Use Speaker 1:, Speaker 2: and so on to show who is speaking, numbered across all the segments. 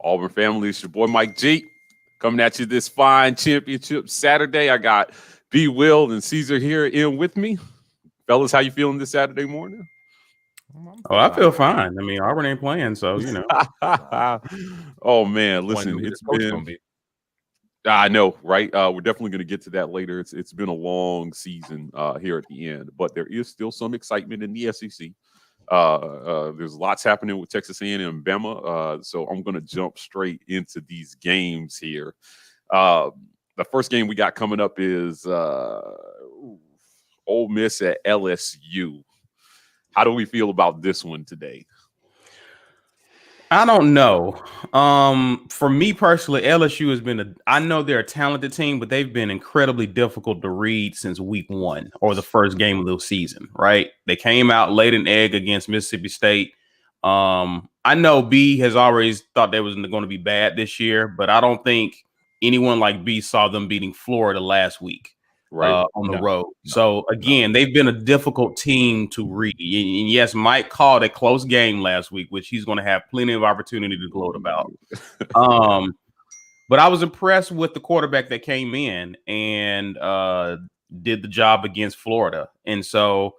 Speaker 1: Auburn family, it's your boy Mike G coming at you this fine championship Saturday. I got B Will and Caesar here in with me. Fellas, how you feeling this Saturday morning?
Speaker 2: I'm
Speaker 3: Oh, I
Speaker 2: feeling
Speaker 3: feel
Speaker 2: all right.
Speaker 3: fine. I mean, Auburn ain't playing, so
Speaker 1: Oh man,
Speaker 2: Wondering
Speaker 1: listen,
Speaker 2: who
Speaker 1: it's
Speaker 2: this coach
Speaker 1: been
Speaker 2: gonna be.
Speaker 1: I know, right? We're definitely going to get to that later. It's been a long season here at the end, but there is still some excitement in the SEC. There's lots happening with Texas A&M and Bama, so I'm going to jump straight into these games here. Uh, the first game we got coming up is Ole Miss at LSU. How do we feel about this one today?
Speaker 3: I don't know. For me personally, LSU has been I know they're a talented team, but they've been incredibly difficult to read since week 1 or the first game of the season, right? They came out laid an egg against Mississippi State. I know B has always thought they was going to be bad this year, but I don't think anyone like B saw them beating Florida last week.
Speaker 1: Right.
Speaker 3: On the
Speaker 2: No,
Speaker 3: road.
Speaker 2: no,
Speaker 3: So
Speaker 2: no.
Speaker 3: again, they've been a difficult team to read. And yes, Mike called a close game last week, which he's going to have plenty of opportunity to gloat about. But I was impressed with the quarterback that came in and did the job against Florida. And so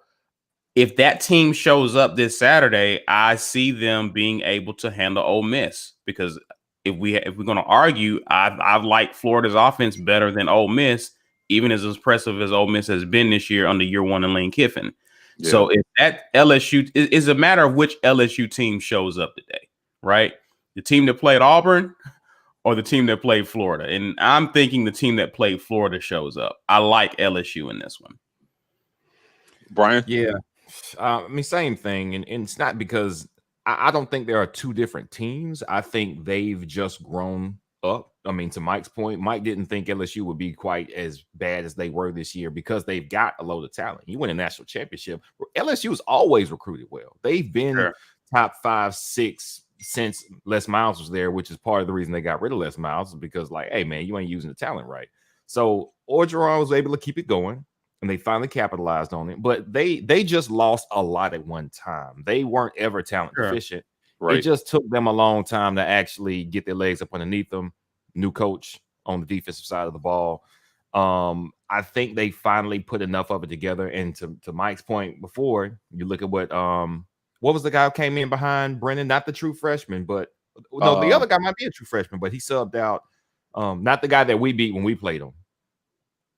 Speaker 3: if that team shows up this Saturday, I see them being able to handle Ole Miss, because if we're going to argue, I've liked Florida's offense better than Ole Miss, even as impressive as Ole Miss has been this year under year 1 in Lane Kiffin.
Speaker 1: Yeah.
Speaker 3: So if that LSU is a matter of which LSU team shows up today, right? The team that played Auburn or the team that played Florida. And I'm thinking the team that played Florida shows up. I like LSU in this one.
Speaker 1: Brian?
Speaker 2: Yeah. I mean, same thing. And it's not because I don't think there are two different teams. I think they've just grown up. I mean, to Mike's point, Mike didn't think LSU would be quite as bad as they were this year because they've got a load of talent. You win a national championship. LSU has always recruited well. They've been top 5, 6 since Les Miles was there, which is part of the reason they got rid of Les Miles, because like, hey man, you ain't using the talent right. So Orgeron was able to keep it going, and they finally capitalized on it. But they just lost a lot at one time. They weren't ever talent deficient.
Speaker 1: Right.
Speaker 2: It just took them a long time to actually get their legs up underneath them. New coach on the defensive side of the ball. I think they finally put enough of it together. And to Mike's point before, you look at what was the guy who came in behind Brennan? Not the true freshman, but no, the other guy might be a true freshman, but he subbed out. Not the guy that we beat when we played him.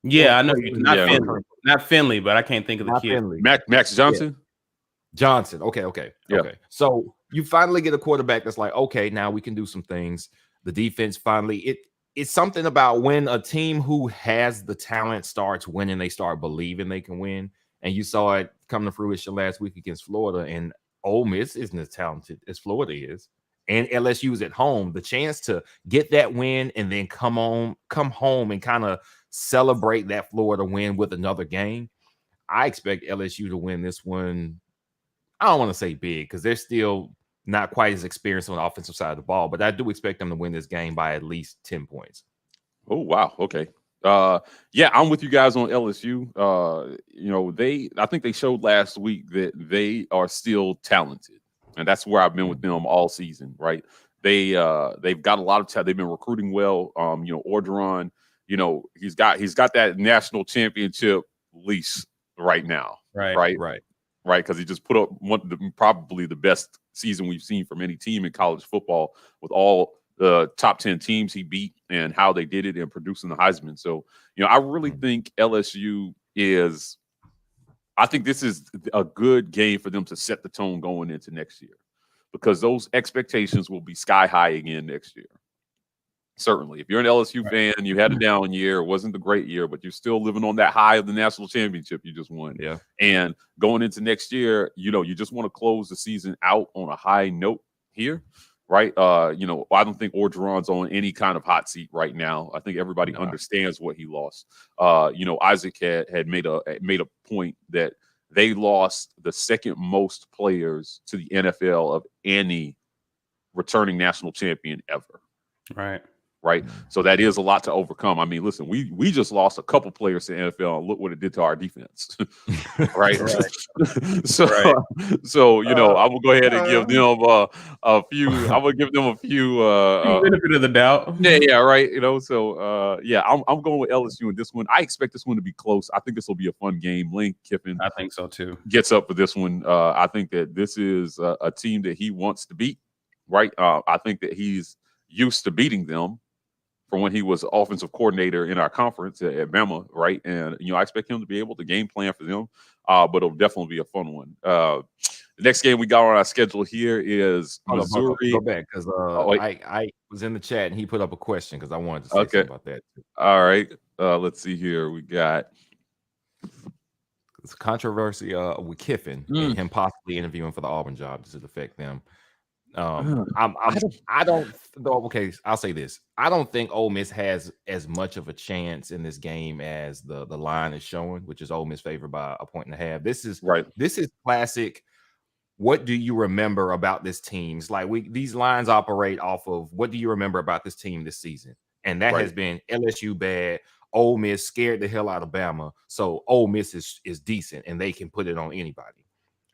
Speaker 3: Yeah, I know.
Speaker 2: Finley.
Speaker 3: Not Finley, but I can't think of the
Speaker 2: Not
Speaker 3: kid.
Speaker 2: Finley.
Speaker 1: Max Johnson?
Speaker 2: Yeah. Johnson. Okay.
Speaker 1: Yeah.
Speaker 2: Okay. So you finally get a quarterback that's like, okay, now we can do some things. The defense finally, it's something about when a team who has the talent starts winning, they start believing they can win. And you saw it come to fruition last week against Florida. And Ole Miss isn't as talented as Florida is. And LSU is at home. The chance to get that win and then come home and kind of celebrate that Florida win with another game. I expect LSU to win this one. I don't want to say big because they're still not quite as experienced on the offensive side of the ball, but I do expect them to win this game by at least 10 points.
Speaker 1: Oh, wow. Okay. Yeah, I'm with you guys on LSU. I think they showed last week that they are still talented. And that's where I've been with them all season, right? They've got a lot of talent. They've been recruiting well. Orgeron, he's got that national championship lease right now. Right. Because he just put up probably the best season we've seen from any team in college football, with all the top 10 teams he beat and how they did it in producing the Heisman. So, I really think LSU is – I think this is a good game for them to set the tone going into next year, because those expectations will be sky high again next year. Certainly. If you're an LSU fan, you had a down year. It wasn't the great year, but you're still living on that high of the national championship you just won.
Speaker 2: Yeah.
Speaker 1: And going into next year, you just want to close the season out on a high note here, right? I don't think Orgeron's on any kind of hot seat right now. I think everybody understands what he lost. Isaac had made a point that they lost the second most players to the NFL of any returning national champion ever.
Speaker 3: Right.
Speaker 1: right? So that is a lot to overcome. I mean, listen, we just lost a couple players to the NFL, and look what it did to our defense, right? So you know, I will go ahead and give them a few. I'm gonna give them a few
Speaker 3: benefit of the doubt.
Speaker 1: Yeah, right. You know, so yeah, I'm going with LSU in this one. I expect this one to be close. I think this will be a fun game. Lane Kiffin,
Speaker 3: I think so too,
Speaker 1: gets up for this one. I think that this is a team that he wants to beat, right? I think that he's used to beating them from when he was offensive coordinator in our conference at Bama, right? And you know, I expect him to be able to game plan for them, but it'll definitely be a fun one. The next game we got on our schedule here is Missouri.
Speaker 2: Go back because I was in the chat and he put up a question because I wanted to say something about that too.
Speaker 1: All right, let's see here. We got
Speaker 2: it's controversy with Kiffin and him possibly interviewing for the Auburn job. Does it affect them? I don't. Okay, I'll say this. I don't think Ole Miss has as much of a chance in this game as the line is showing, which is Ole Miss favored by 1.5. This is
Speaker 1: right.
Speaker 2: This is classic. What do you remember about this team? It's like these lines operate off of what do you remember about this team this season, and that has been LSU bad. Ole Miss scared the hell out of Bama, so Ole Miss is decent and they can put it on anybody.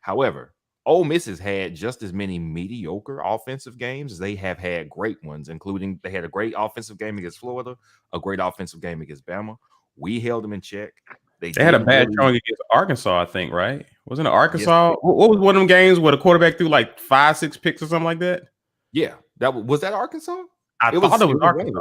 Speaker 2: However, Ole Miss has had just as many mediocre offensive games as they have had great ones, including they had a great offensive game against Florida, a great offensive game against Bama. We held them in check.
Speaker 3: They had a bad showing against Arkansas, I think, right? Wasn't it Arkansas? Yes. What was one of them games where the quarterback threw like 5-6 picks or something like that?
Speaker 2: Yeah, was that Arkansas?
Speaker 3: I thought it was Arkansas.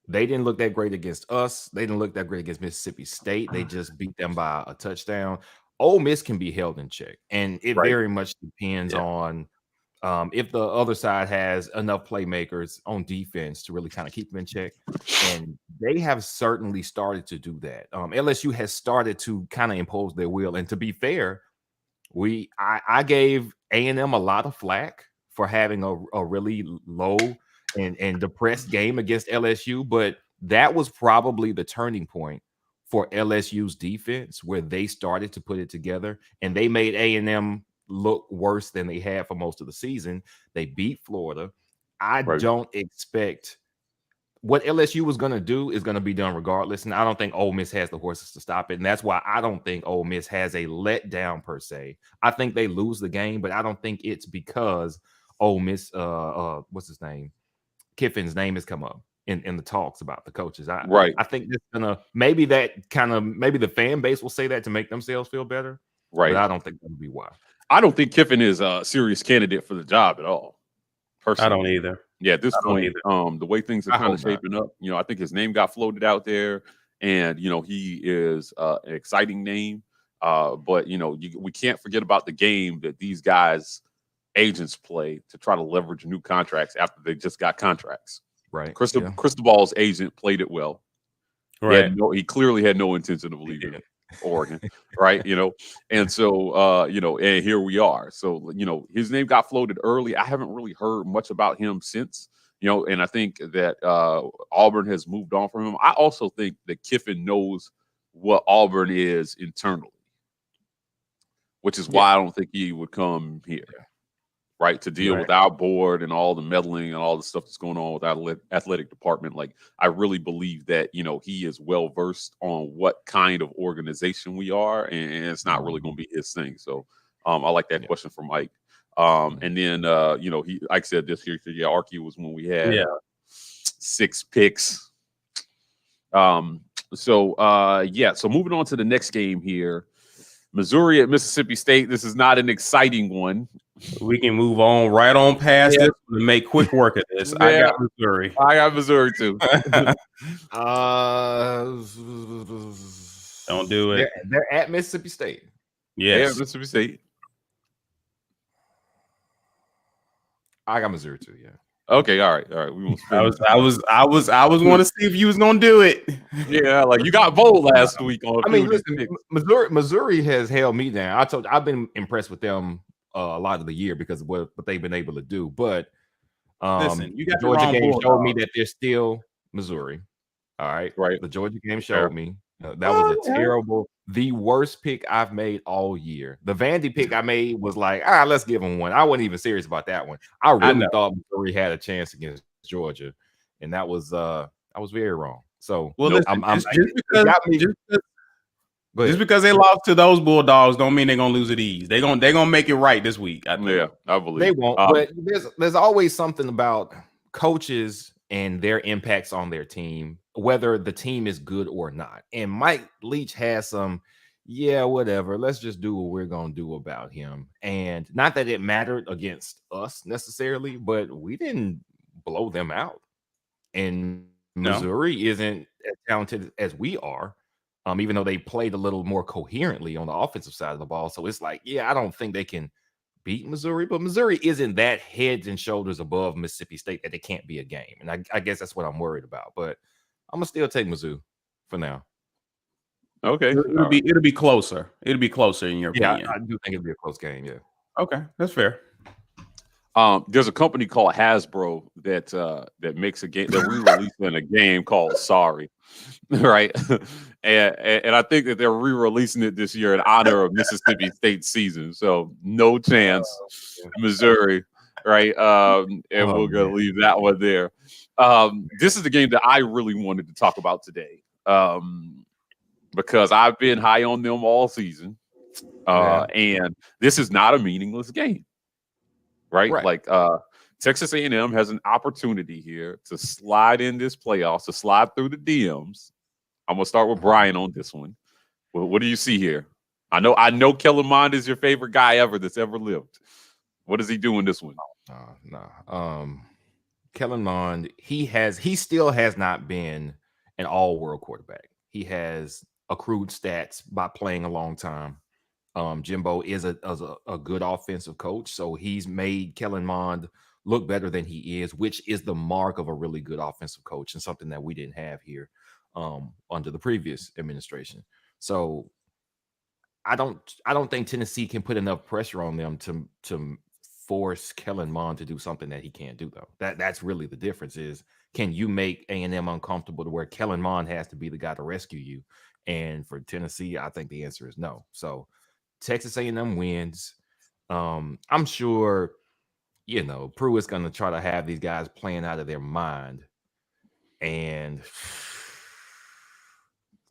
Speaker 2: They didn't look that great against us. They didn't look that great against Mississippi State. They just beat them by a touchdown. Ole Miss can be held in check, and it very much depends on if the other side has enough playmakers on defense to really kind of keep them in check. And they have certainly started to do that. LSU has started to kind of impose their will. And to be fair, I gave A&M a lot of flack for having a really low and depressed game against LSU, but that was probably the turning point for LSU's defense, where they started to put it together and they made A&M look worse than they had for most of the season. They beat Florida. I don't expect what LSU was going to do is going to be done regardless, and I don't think Ole Miss has the horses to stop it, and that's why I don't think Ole Miss has a letdown per se. I think they lose the game, but I don't think it's because Ole Miss, what's his name? Kiffin's name has come up in the talks about the coaches. I think it's gonna maybe the fan base will say that to make themselves feel better.
Speaker 1: Right.
Speaker 2: But I don't think that'll be why.
Speaker 1: I don't think Kiffin is a serious candidate for the job at all. Personally.
Speaker 3: I don't either.
Speaker 1: Yeah, at this point, the way things are kind of shaping up, you know, I think his name got floated out there, and you know, he is an exciting name. But you know, we can't forget about the game that these guys agents play to try to leverage new contracts after they just got contracts.
Speaker 2: Right.
Speaker 1: Cristobal's agent played it well.
Speaker 3: Right.
Speaker 1: He clearly had no intention of leaving Oregon. Right. You know, and so, you know, and here we are. So, you know, his name got floated early. I haven't really heard much about him since, you know, and I think that Auburn has moved on from him. I also think that Kiffin knows what Auburn is internally, which is why I don't think he would come here. Right, to deal with our board and all the meddling and all the stuff that's going on with our athletic department. Like, I really believe that, you know, he is well versed on what kind of organization we are, and it's not really going to be his thing. So, I like that question from Mike. And then, you know, he, like I said, this here, Archie was when we had 6 picks. So moving on to the next game here. Missouri at Mississippi State. This is not an exciting one.
Speaker 3: We can move on right on past it and make quick work of this. I got Missouri.
Speaker 1: I got Missouri too.
Speaker 3: Don't do it.
Speaker 2: They're at Mississippi State.
Speaker 3: Yes.
Speaker 1: Yeah, Mississippi State.
Speaker 2: I got Missouri too. Yeah.
Speaker 1: Okay. All right. We won't
Speaker 3: I was going to see if you was going to do it.
Speaker 1: Yeah, like you got bold last week.
Speaker 2: Listen, Missouri has held me down. I've been impressed with them a lot of the year because of what they've been able to do. But
Speaker 3: listen, you got
Speaker 2: the Georgia game showed me that they're still Missouri. All right. The Georgia game showed me that was a terrible, the worst pick I've made all year. The Vandy pick I made was like, let's give them one. I wasn't even serious about that one. I really thought Missouri had a chance against Georgia. and that was very wrong. So
Speaker 3: well, listen,
Speaker 2: just
Speaker 3: because they lost to those Bulldogs don't mean they're gonna lose to these. They're gonna make it right this week. I think.
Speaker 1: Yeah, I believe
Speaker 2: they won't. But there's always something about coaches and their impacts on their team, whether the team is good or not. And Mike Leach has some, yeah, whatever. Let's just do what we're gonna do about him. And not that it mattered against us necessarily, but we didn't blow them out. And Missouri isn't as talented as we are. Even though they played a little more coherently on the offensive side of the ball. So it's like, yeah, I don't think they can beat Missouri, but Missouri isn't that heads and shoulders above Mississippi State that it can't be a game. And I guess that's what I'm worried about. But I'm going to still take Mizzou for now.
Speaker 1: Okay.
Speaker 3: It'll be closer. It'll be closer in your opinion.
Speaker 2: Yeah, I do think it'll be a close game, yeah.
Speaker 3: Okay, that's fair.
Speaker 1: There's a company called Hasbro that makes a game that re-releasing a game called Sorry, right? and I think that they're re-releasing it this year in honor of Mississippi State season. So no chance, Missouri, right? And we're gonna leave that one there. This is the game that I really wanted to talk about today, because I've been high on them all season, and this is not a meaningless game. Right? Like Texas A&M has an opportunity here to slide in this playoffs, to slide through the DMs. I'm gonna start with Brian on this one. Well, what do you see here? I know Kellen Mond is your favorite guy ever that's ever lived. What does he do in this one?
Speaker 2: No. Kellen Mond, he still has not been an all-world quarterback. He has accrued stats by playing a long time. Jimbo is a good offensive coach, so he's made Kellen Mond look better than he is, which is the mark of a really good offensive coach and something that we didn't have here under the previous administration. So I don't think Tennessee can put enough pressure on them to force Kellen Mond to do something that he can't do, though. That's really the difference. Is can you make A&M uncomfortable to where Kellen Mond has to be the guy to rescue you? And for Tennessee, I think the answer is no. So Texas A&M wins. I'm sure, Pruitt's going to try to have these guys playing out of their mind. And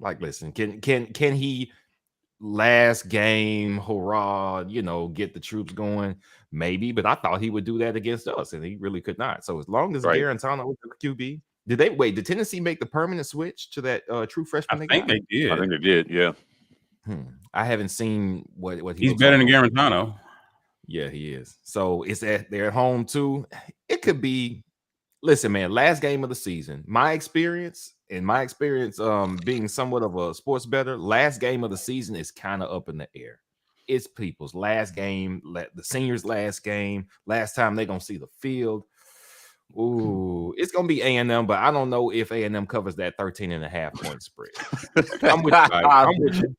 Speaker 2: like, listen, can he last game, hurrah, get the troops going? Maybe, but I thought he would do that against us, and he really could not. So as long as Garantano was the QB, did Tennessee make the permanent switch to that true freshman?
Speaker 3: I think they did.
Speaker 1: I think they did, yeah.
Speaker 2: I haven't seen what
Speaker 3: he's better than Garantano.
Speaker 2: Yeah, he is. So they're at home too. It could be. Listen, man. Last game of the season. My experience, being somewhat of a sports bettor, last game of the season is kind of up in the air. It's people's last game, the seniors' last game. Last time they're gonna see the field. Ooh, it's gonna be A&M, but I don't know if A&M covers that 13.5 point spread. I'm with you. I'm with you.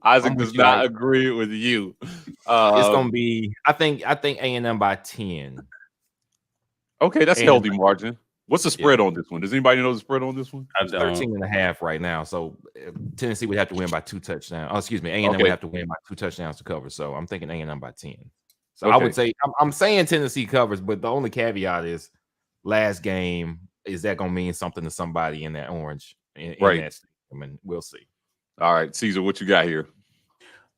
Speaker 1: Isaac does not agree with you.
Speaker 2: It's gonna be. I think A&M by 10.
Speaker 1: Okay, that's healthy margin. What's the spread on this one? Does anybody know the spread on this one?
Speaker 2: It's 13.5 right now. So Tennessee would have to win by 2 touchdowns. Oh, excuse me, A&M would have to win by 2 touchdowns to cover. So I'm thinking A&M by 10. So I would say I'm saying Tennessee covers, but the only caveat is last game. Is that gonna mean something to somebody in that orange? In that stadium? And we'll see.
Speaker 1: All right, Caesar, what you got here?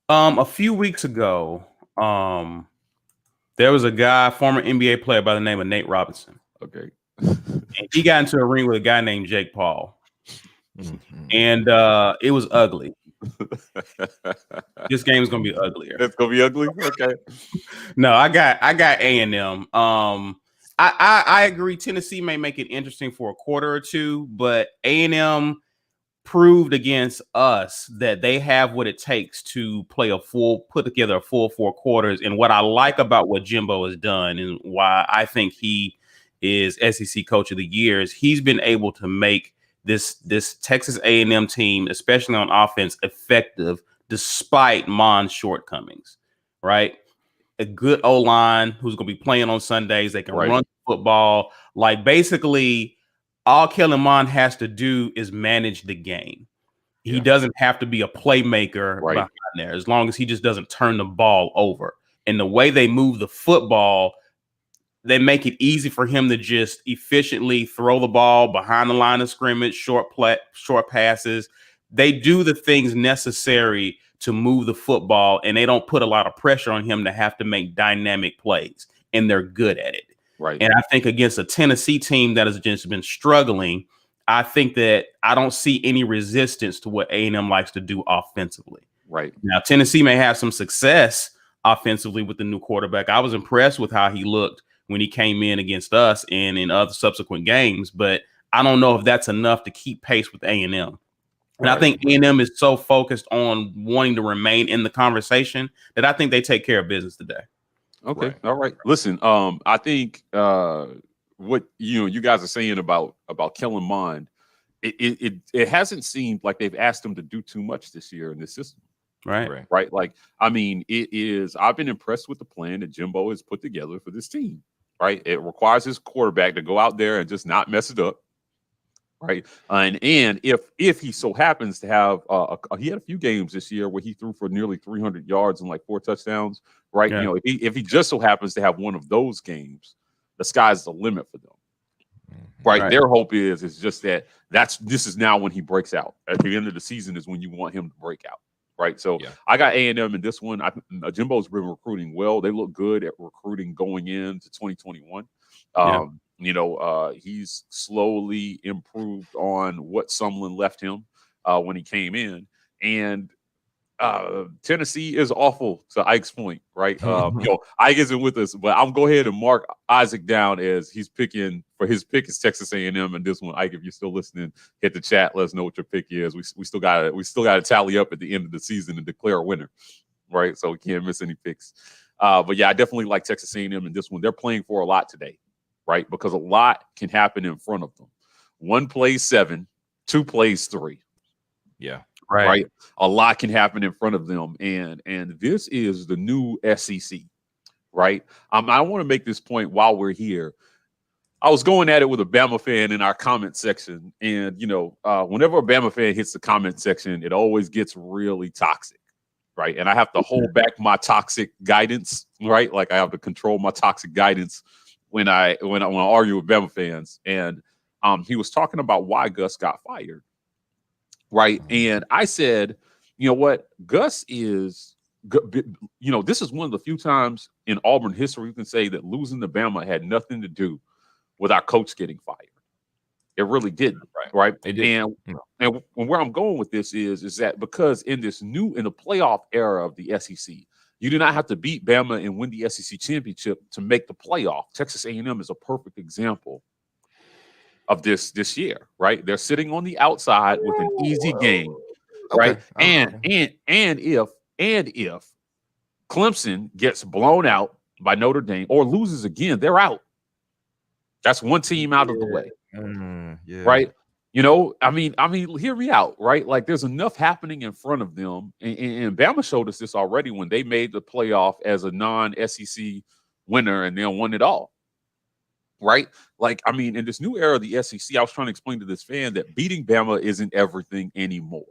Speaker 3: A few weeks ago, there was a guy, former NBA player by the name of Nate Robinson.
Speaker 1: Okay.
Speaker 3: And he got into a ring with a guy named Jake Paul. Mm-hmm. And it was ugly. This game's gonna be uglier.
Speaker 1: It's gonna be ugly? Okay.
Speaker 3: No, I got A&M. I agree Tennessee may make it interesting for a quarter or two, but A&M proved against us that they have what it takes to put together a full 4 quarters. And what I like about what Jimbo has done and why I think he is SEC Coach of the Year is he's been able to make this Texas A&M team, especially on offense, effective despite Mond's shortcomings, right? A good O-line who's going to be playing on Sundays. They can run football. Like basically all Kellen Mond has to do is manage the game. He doesn't have to be a playmaker behind there as long as he just doesn't turn the ball over. And the way they move the football, they make it easy for him to just efficiently throw the ball behind the line of scrimmage, short passes. They do the things necessary to move the football, and they don't put a lot of pressure on him to have to make dynamic plays, and they're good at it.
Speaker 1: Right.
Speaker 3: And I think against a Tennessee team that has just been struggling, I think that I don't see any resistance to what A&M likes to do offensively.
Speaker 1: Right.
Speaker 3: Now, Tennessee may have some success offensively with the new quarterback. I was impressed with how he looked when he came in against us and in other subsequent games, but I don't know if that's enough to keep pace with A&M. And
Speaker 1: right.
Speaker 3: I think A&M is so focused on wanting to remain in the conversation that I think they take care of business today.
Speaker 1: Okay. Right. All right. Listen, I think what you guys are saying about Kellen Mond, it hasn't seemed like they've asked him to do too much this year in this system. Right. Like, I mean, I've been impressed with the plan that Jimbo has put together for this team. Right. It requires his quarterback to go out there and just not mess it up. Right. And if he so happens to have he had a few games this year where he threw for nearly 300 yards and like 4 touchdowns. Right.
Speaker 3: Yeah.
Speaker 1: If he just so happens to have one of those games, the sky's the limit for them. Right. Their hope is just that this is now when he breaks out. At the end of the season is when you want him to break out. Right. So I got A&M in this one. Jimbo's been recruiting well. They look good at recruiting going into 2021. He's slowly improved on what Sumlin left him when he came in. And Tennessee is awful to Ike's point, right? Ike isn't with us, but I'm go ahead and mark Isaac down as he's picking for his pick is Texas A&M, and this one, Ike, if you're still listening, hit the chat. Let us know what your pick is. We still got to tally up at the end of the season and declare a winner, right? So we can't miss any picks. But yeah, I definitely like Texas A&M in this one. They're playing for a lot today, right? Because a lot can happen in front of them. 1 plays 7, 2 plays 3.
Speaker 2: Yeah.
Speaker 1: Right. A lot can happen in front of them. And this is the new SEC. Right. I want to make this point while we're here. I was going at it with a Bama fan in our comment section. And, whenever a Bama fan hits the comment section, it always gets really toxic. Right. And I have to hold back my toxic guidance. Right. Like I have to control my toxic guidance when I argue with Bama fans. And he was talking about why Gus got fired. Right. And I said, you know what? Gus is, this is one of the few times in Auburn history you can say that losing to Bama had nothing to do with our coach getting fired. It really didn't. Right. It did. And where I'm going with this is that because in the playoff era of the SEC, you do not have to beat Bama and win the SEC championship to make the playoff. Texas A&M is a perfect example of this year, right? They're sitting on the outside with an easy game, right? Okay. And if Clemson gets blown out by Notre Dame or loses again, they're out. That's one team out of the way, right? I mean, hear me out, right? Like there's enough happening in front of them, and Bama showed us this already when they made the playoff as a non-SEC winner and then won it all. Right. Like, I mean, in this new era of the SEC, I was trying to explain to this fan that beating Bama isn't everything anymore.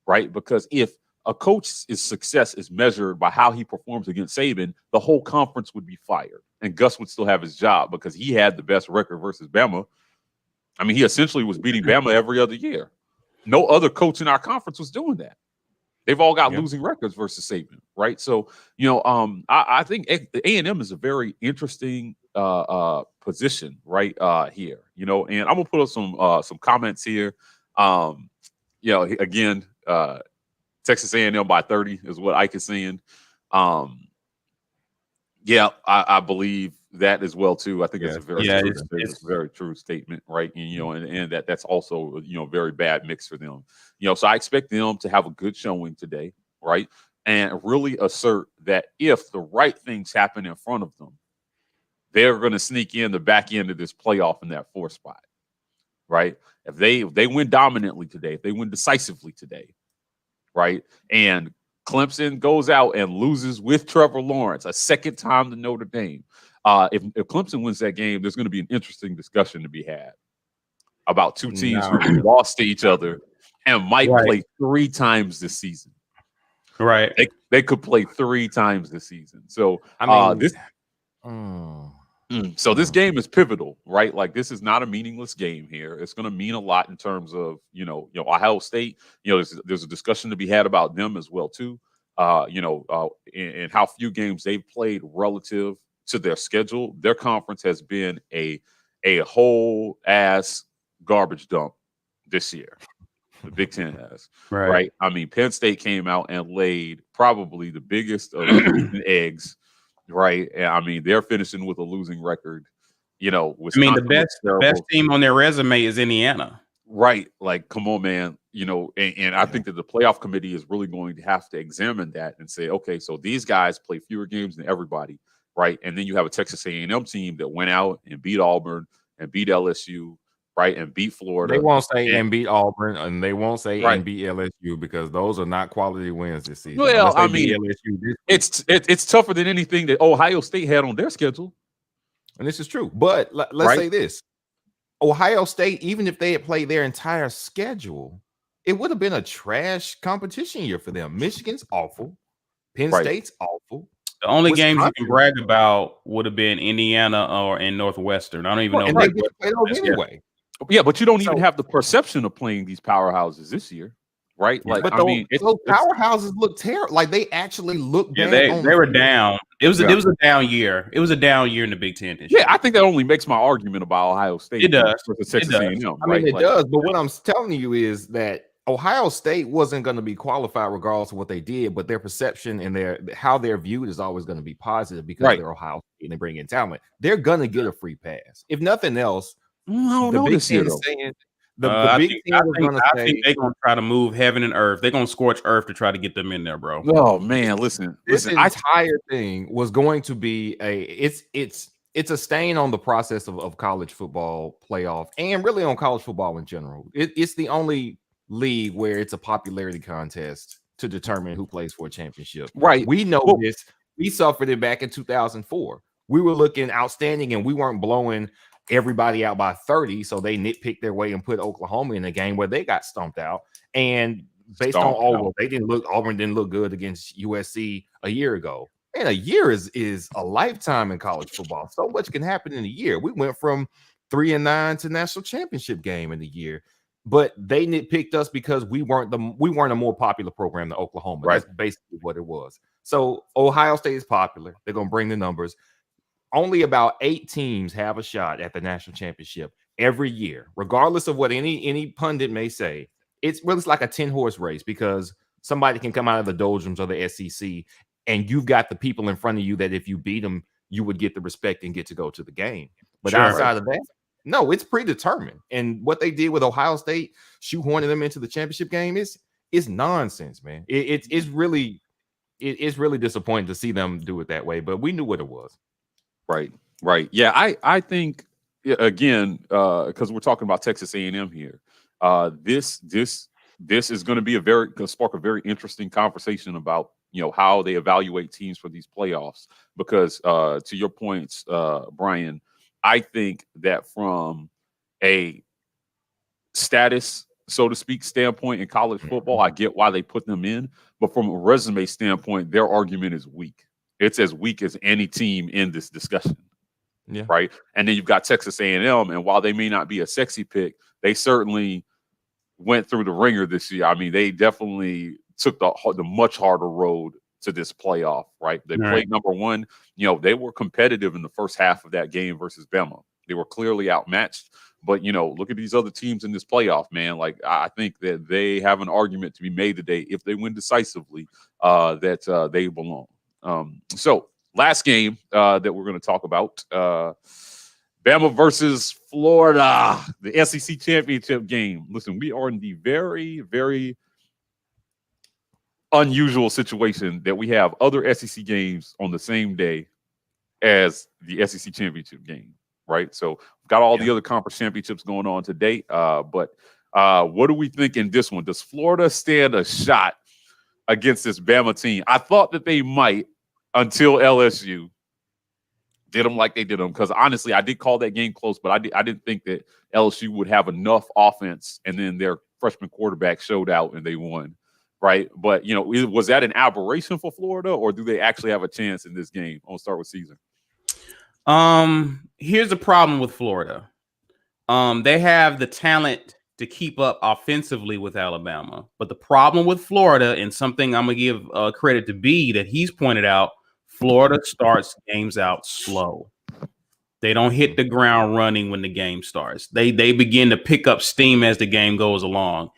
Speaker 1: Right. Because if a coach's success is measured by how he performs against Saban, the whole conference would be fired and Gus would still have his job because he had the best record versus Bama. I mean, he essentially was beating Bama every other year. No other coach in our conference was doing that. They've all got losing records versus Saban. Right. So, I think A&M is a very interesting position right here, and I'm gonna put up some comments here. Again, Texas A&M by 30 is what Ike is saying. I believe that as well too. I think it's a very true statement, right? And that's also very bad mix for them. So I expect them to have a good showing today, right? And really assert that if the right things happen in front of them, they're going to sneak in the back end of this playoff in that 4th spot, right? If they win dominantly today, if they win decisively today, right? And Clemson goes out and loses with Trevor Lawrence a second time to Notre Dame. If Clemson wins that game, there's going to be an interesting discussion to be had about two teams who lost to each other and might play 3 times this season. Right. They could play 3 times this season. So So this game is pivotal, right? Like this is not a meaningless game here. It's going to mean a lot in terms of Ohio State. There's a discussion to be had about them as well too. And how few games they've played relative to their schedule. Their conference has been a whole ass garbage dump this year. The Big Ten has, right? I mean, Penn State came out and laid probably the biggest of eggs. Right. And I mean, they're finishing with a losing record.
Speaker 3: The best team on their resume is Indiana.
Speaker 1: Right. Like, come on, man. And I think that the playoff committee is really going to have to examine that and say, okay, so these guys play fewer games than everybody. Right. And then you have a Texas A&M team that went out and beat Auburn and beat LSU. Right. And beat Florida.
Speaker 2: They won't say and beat Auburn, and they won't say and beat LSU because those are not quality wins this season.
Speaker 1: Well, I mean, it's tougher than anything that Ohio State had on their schedule.
Speaker 2: And this is true. But let's say this. Ohio State, even if they had played their entire schedule, it would have been a trash competition year for them. Michigan's awful. Penn State's awful.
Speaker 3: The only games you can brag about would have been Indiana or in Northwestern. I don't even know.
Speaker 2: And they get to play those anyway.
Speaker 1: Yeah, but you don't even have the perception of playing these powerhouses this year, right? Like,
Speaker 2: but those powerhouses look terrible. Like they actually look.
Speaker 3: Yeah, they were down. It was a down year. It was a down year in the Big Ten.
Speaker 1: Yeah, I think that only makes my argument about Ohio State.
Speaker 3: It does.
Speaker 1: Texas A&M,
Speaker 2: I mean, it does. But what I'm telling you is that Ohio State wasn't going to be qualified regardless of what they did, but their perception and how they're viewed is always going to be positive because they're Ohio State and they bring in talent. They're going to get a free pass, if nothing else.
Speaker 1: I don't know this year, though.
Speaker 3: I think they're going to try to move heaven and earth. They're going to scorch earth to try to get them in there, bro.
Speaker 1: Oh man, listen.
Speaker 2: This entire thing was going to be it's a stain on the process of college football playoff and really on college football in general. It's the only league where it's a popularity contest to determine who plays for a championship.
Speaker 1: Right.
Speaker 2: We know this. We suffered it back in 2004. We were looking outstanding and we weren't blowing everybody out by 30, so they nitpicked their way and put Oklahoma in a game where they got stomped out. And based on Auburn didn't look good against USC a year ago. And a year is a lifetime in college football. So much can happen in a year. We went from 3-9 to national championship game in a year, but they nitpicked us because we weren't a more popular program than Oklahoma.
Speaker 1: Right.
Speaker 2: That's basically what it was. So Ohio State is popular. They're gonna bring the numbers. Only about 8 teams have a shot at the national championship every year, regardless of what any pundit may say. It's like a 10-horse race because somebody can come out of the doldrums of the SEC, and you've got the people in front of you that if you beat them, you would get the respect and get to go to the game. But outside of that, no, it's predetermined. And what they did with Ohio State, shoehorning them into the championship game, is nonsense, man. It's really disappointing to see them do it that way. But we knew what it was.
Speaker 1: Right. Yeah, I think again because we're talking about Texas A&M here. This is going to be spark a very interesting conversation about how they evaluate teams for these playoffs. Because to your points, Brian, I think that from a status, so to speak, standpoint in college football, I get why they put them in. But from a resume standpoint, their argument is weak. It's as weak as any team in this discussion.
Speaker 2: Yeah.
Speaker 1: Right. And then you've got Texas A&M. And while they may not be a sexy pick, they certainly went through the ringer this year. I mean, they definitely took the much harder road to this playoff. Right. They played number one. They were competitive in the first half of that game versus Bama. They were clearly outmatched. But, look at these other teams in this playoff, man. Like, I think that they have an argument to be made today if they win decisively that they belong. So last game that we're going to talk about, Bama versus Florida, the SEC championship game. Listen, we are in the very, very unusual situation that we have other SEC games on the same day as the SEC championship game, right? So we've got all the other conference championships going on today. But what do we think in this one? Does Florida stand a shot against this Bama team? I thought that they might until LSU did them like they did them. Because honestly, I did call that game close, but I didn't think that LSU would have enough offense. And then their freshman quarterback showed out and they won, right? But, was that an aberration for Florida, or do they actually have a chance in this game? I'll start with Caesar.
Speaker 3: Here's the problem with Florida. They have the talent to keep up offensively with Alabama, but the problem with Florida, and something I'm gonna give credit to B that he's pointed out, Florida starts games out slow. They don't hit the ground running when the game starts. They begin to pick up steam as the game goes along.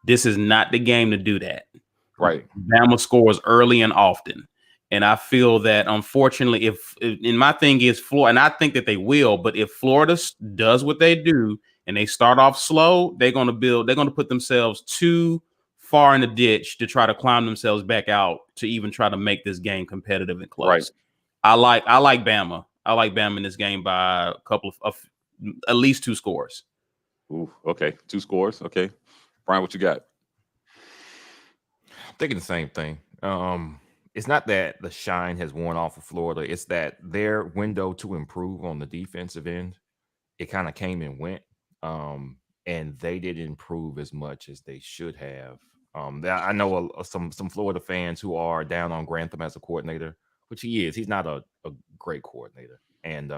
Speaker 3: This is not the game to do that.
Speaker 1: Right.
Speaker 3: Bama scores early and often. And I feel that, unfortunately, and my thing is Florida, and I think that they will, but if Florida does what they do and they start off slow, they're going to put themselves too far in the ditch to try to climb themselves back out to even try to make this game competitive and close.
Speaker 1: Right.
Speaker 3: I like Bama. I like Bama in this game by a couple of at least 2 scores.
Speaker 1: Ooh, okay. 2 scores. Okay. Brian, what you got?
Speaker 2: I'm thinking the same thing. It's not that the shine has worn off of Florida. It's that their window to improve on the defensive end, it kind of came and went. And they didn't improve as much as they should have. I know some Florida fans who are down on Grantham as a coordinator, which he is. He's not a great coordinator, and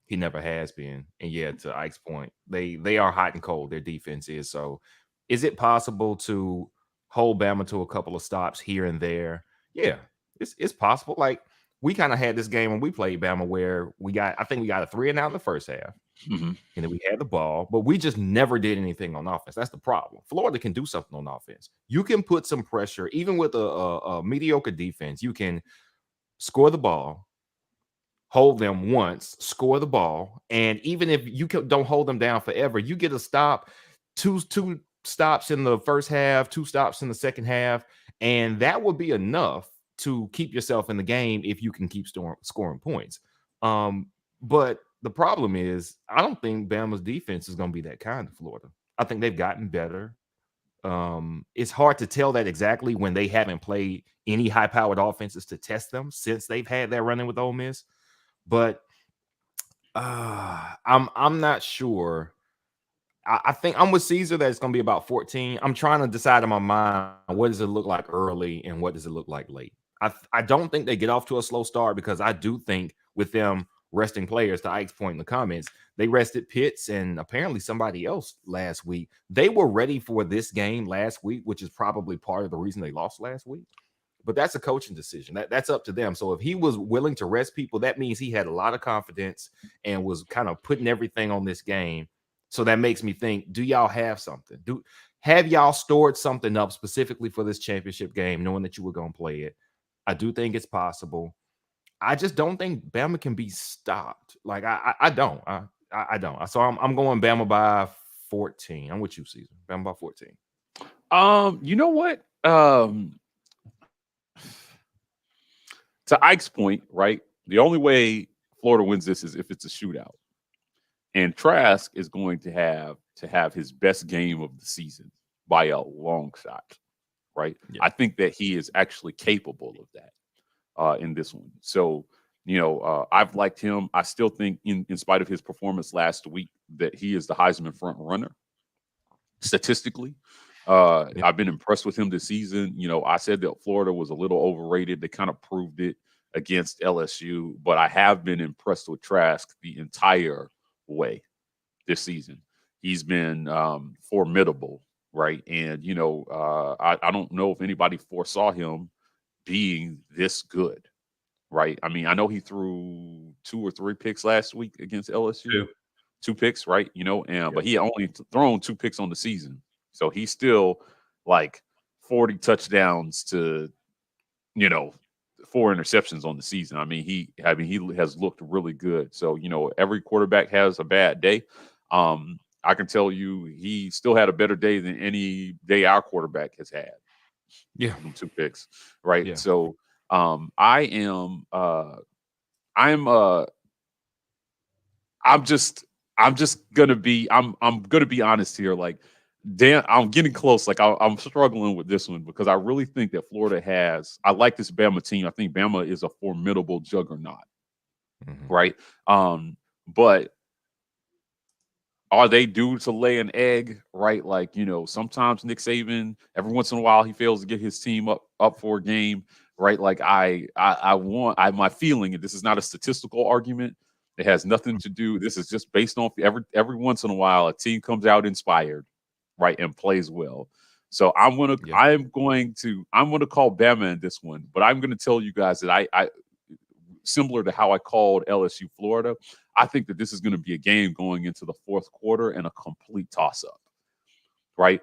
Speaker 2: he never has been. And yeah, to Ike's point, they are hot and cold. Their defense is. So, is it possible to hold Bama to a couple of stops here and there? Yeah, it's possible. Like, we kind of had this game when we played Bama where I think we got a 3-and-out in the first half.
Speaker 1: Mm-hmm.
Speaker 2: And then we had the ball, but we just never did anything on offense. That's the problem. Florida can do something on offense. You can put some pressure, even with a mediocre defense. You can score the ball, hold them once, score the ball, and even if you don't hold them down forever, you get a stop, two stops in the first half, 2 stops in the second half, and that would be enough to keep yourself in the game if you can keep scoring points. But the problem is, I don't think Bama's defense is going to be that kind of Florida. I think they've gotten better. It's hard to tell that exactly when they haven't played any high-powered offenses to test them since they've had that run-in with Ole Miss. But I'm not sure. I think I'm with Caesar that it's going to be about 14. I'm trying to decide in my mind, what does it look like early and what does it look like late? I don't think they get off to a slow start, because I do think with them resting players, to Ike's point in the comments, they rested Pitts and apparently somebody else last week. They were ready for this game last week, which is probably part of the reason they lost last week. But that's a coaching decision. That's up to them. So if he was willing to rest people, that means he had a lot of confidence and was kind of putting everything on this game. So that makes me think, do y'all have something? Have y'all stored something up specifically for this championship game, knowing that you were going to play it? I do think it's possible. I just don't think Bama can be stopped. Like, I don't. I don't. So I'm going Bama by 14. I'm with you, Caesar. Bama by 14.
Speaker 1: You know what? To Ike's point, right? The only way Florida wins this is if it's a shootout. And Trask is going to have his best game of the season by a long shot, right? Yeah. I think that he is actually capable of that in this one. So, I've liked him. I still think, in spite of his performance last week, that he is the Heisman front runner statistically. I've been impressed with him this season. I said that Florida was a little overrated. They kind of proved it against LSU, but I have been impressed with Trask the entire way this season. He's been formidable, right? And I don't know if anybody foresaw him being this good, right? I mean, I know he threw 2 or 3 picks last week against LSU. 2 picks, right? But he only thrown 2 picks on the season, so he's still like 40 touchdowns to 4 interceptions on the season. I mean, he has looked really good. So, every quarterback has a bad day. I can tell you he still had a better day than any day our quarterback has had.
Speaker 2: Yeah.
Speaker 1: 2 picks. Right.
Speaker 2: Yeah.
Speaker 1: So I'm gonna be honest here. Like, Dan, I'm getting close. Like, I'm struggling with this one because I really think that Florida I like this Bama team. I think Bama is a formidable juggernaut. Mm-hmm. Right. But are they due to lay an egg? Right. Like, sometimes Nick Saban, every once in a while, he fails to get his team up for a game. Right. Like, my feeling, and this is not a statistical argument, It has nothing to do. This is just based on every once in a while a team comes out inspired, right, and plays well. So I'm gonna call Bama in this one, but I'm gonna tell you guys that I similar to how I called LSU Florida, I think that this is going to be a game going into the fourth quarter and a complete toss up. Right.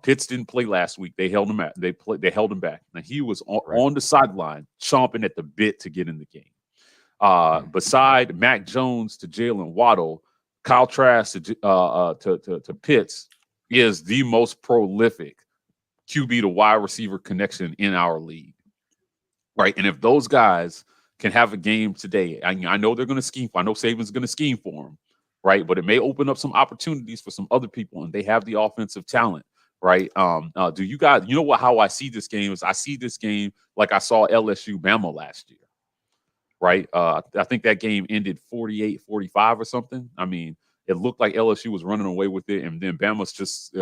Speaker 1: Pitts didn't play last week. They held him back. They held him back. Now he was on the sideline, chomping at the bit to get in the game. Beside Mac Jones to Jalen Waddle, Kyle Trask to Pitts is the most prolific QB to wide receiver connection in our league. Right. And if those guys can have a game today, I know they're going to scheme. I know Saban's going to scheme for them. Right. But it may open up some opportunities for some other people, and they have the offensive talent. Right. Do you guys, how I see this game is I see this game like I saw LSU Bama last year. Right. I think that game ended 48-45 or something. I mean, it looked like LSU was running away with it. And then Bama's just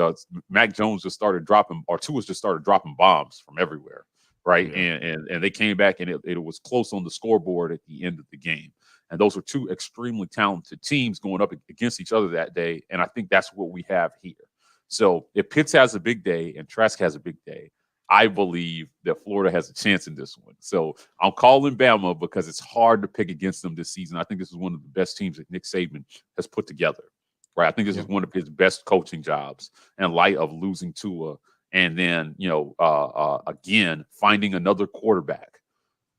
Speaker 1: Mac Jones just started dropping, or Tua just started dropping bombs from everywhere. Right. Yeah. And they came back, and it was close on the scoreboard at the end of the game. And those were two extremely talented teams going up against each other that day. And I think that's what we have here. So if Pitts has a big day and Trask has a big day, I believe that Florida has a chance in this one. So I'm calling Bama because it's hard to pick against them this season. I think this is one of the best teams that Nick Saban has put together. Right. I think this is one of his best coaching jobs in light of losing Tua. And then, again, finding another quarterback.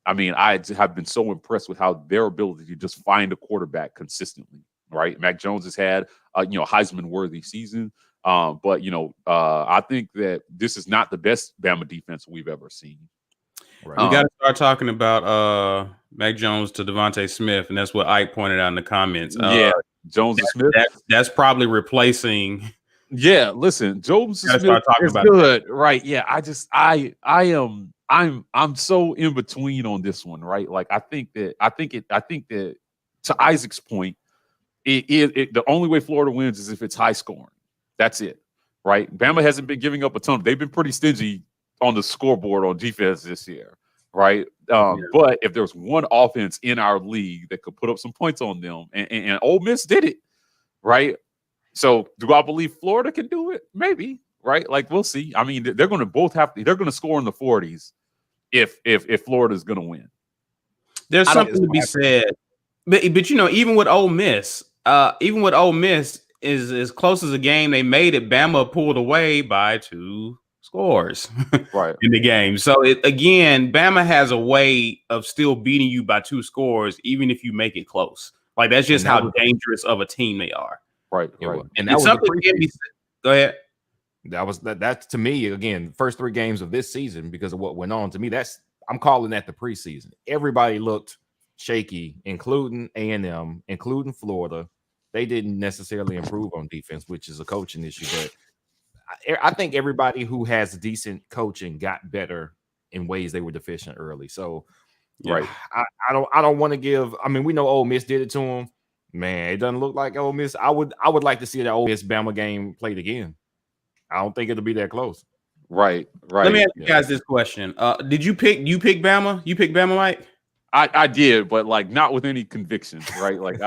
Speaker 1: I mean, I have been so impressed with how their ability to just find a quarterback consistently, right? Mac Jones has had, Heisman-worthy season. But I think that this is not the best Bama defense we've ever seen.
Speaker 3: Right. We got to start talking about Mac Jones to Devontae Smith, and that's what Ike pointed out in the comments.
Speaker 1: Jones and Smith.
Speaker 3: That's probably replacing.
Speaker 1: Yeah, listen, Jones Smith is good, right? Yeah, I'm so in between on this one, right? Like I think that to Isaac's point, the only way Florida wins is if it's high scoring. That's it, right? Bama hasn't been giving up a ton. They've been pretty stingy on the scoreboard on defense this year, right? But if there's one offense in our league that could put up some points on them, and Ole Miss did it, right? So do I believe Florida can do it? Maybe, right? Like we'll see. I mean, they're going to score in the 40s if Florida's going to win.
Speaker 3: There's something to be said, but even with Ole Miss, is as close as a game they made it. Bama pulled away by 2 scores,
Speaker 1: right,
Speaker 3: in the game. So again, Bama has a way of still beating you by 2 scores, even if you make it close. Like that's just how dangerous of a team they are.
Speaker 1: Right.
Speaker 2: And that was something
Speaker 3: go ahead.
Speaker 2: That's to me, again, first 3 games of this season because of what went on. To me, I'm calling that the preseason. Everybody looked shaky, including A&M, including Florida. They didn't necessarily improve on defense, which is a coaching issue. But I think everybody who has decent coaching got better in ways they were deficient early. So,
Speaker 1: right.
Speaker 2: I don't want to give. I mean, we know Ole Miss did it to them. Man, it doesn't look like Ole Miss. I would like to see that Ole Miss Bama game played again. I don't think it'll be that close.
Speaker 1: Right.
Speaker 3: Let me ask you guys this question. Did you pick Bama? You picked Bama, Mike?
Speaker 1: I did, but like not with any conviction, right? Like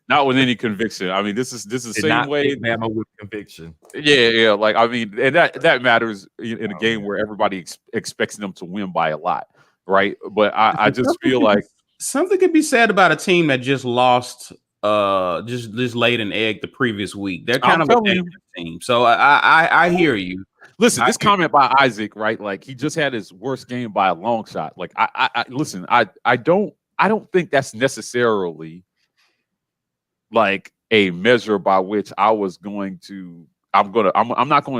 Speaker 1: not with any conviction. I mean, this is the same way
Speaker 2: Bama with conviction.
Speaker 1: Yeah. Like I mean, and that matters in a game where everybody expects them to win by a lot, right? But I just feel like
Speaker 3: something could be said about a team that just lost. Just laid an egg the previous week. They're kind of a dangerous team. So I hear you.
Speaker 1: Listen, this comment by Isaac, right? Like he just had his worst game by a long shot. Like I don't think that's necessarily like a measure by which I'm not going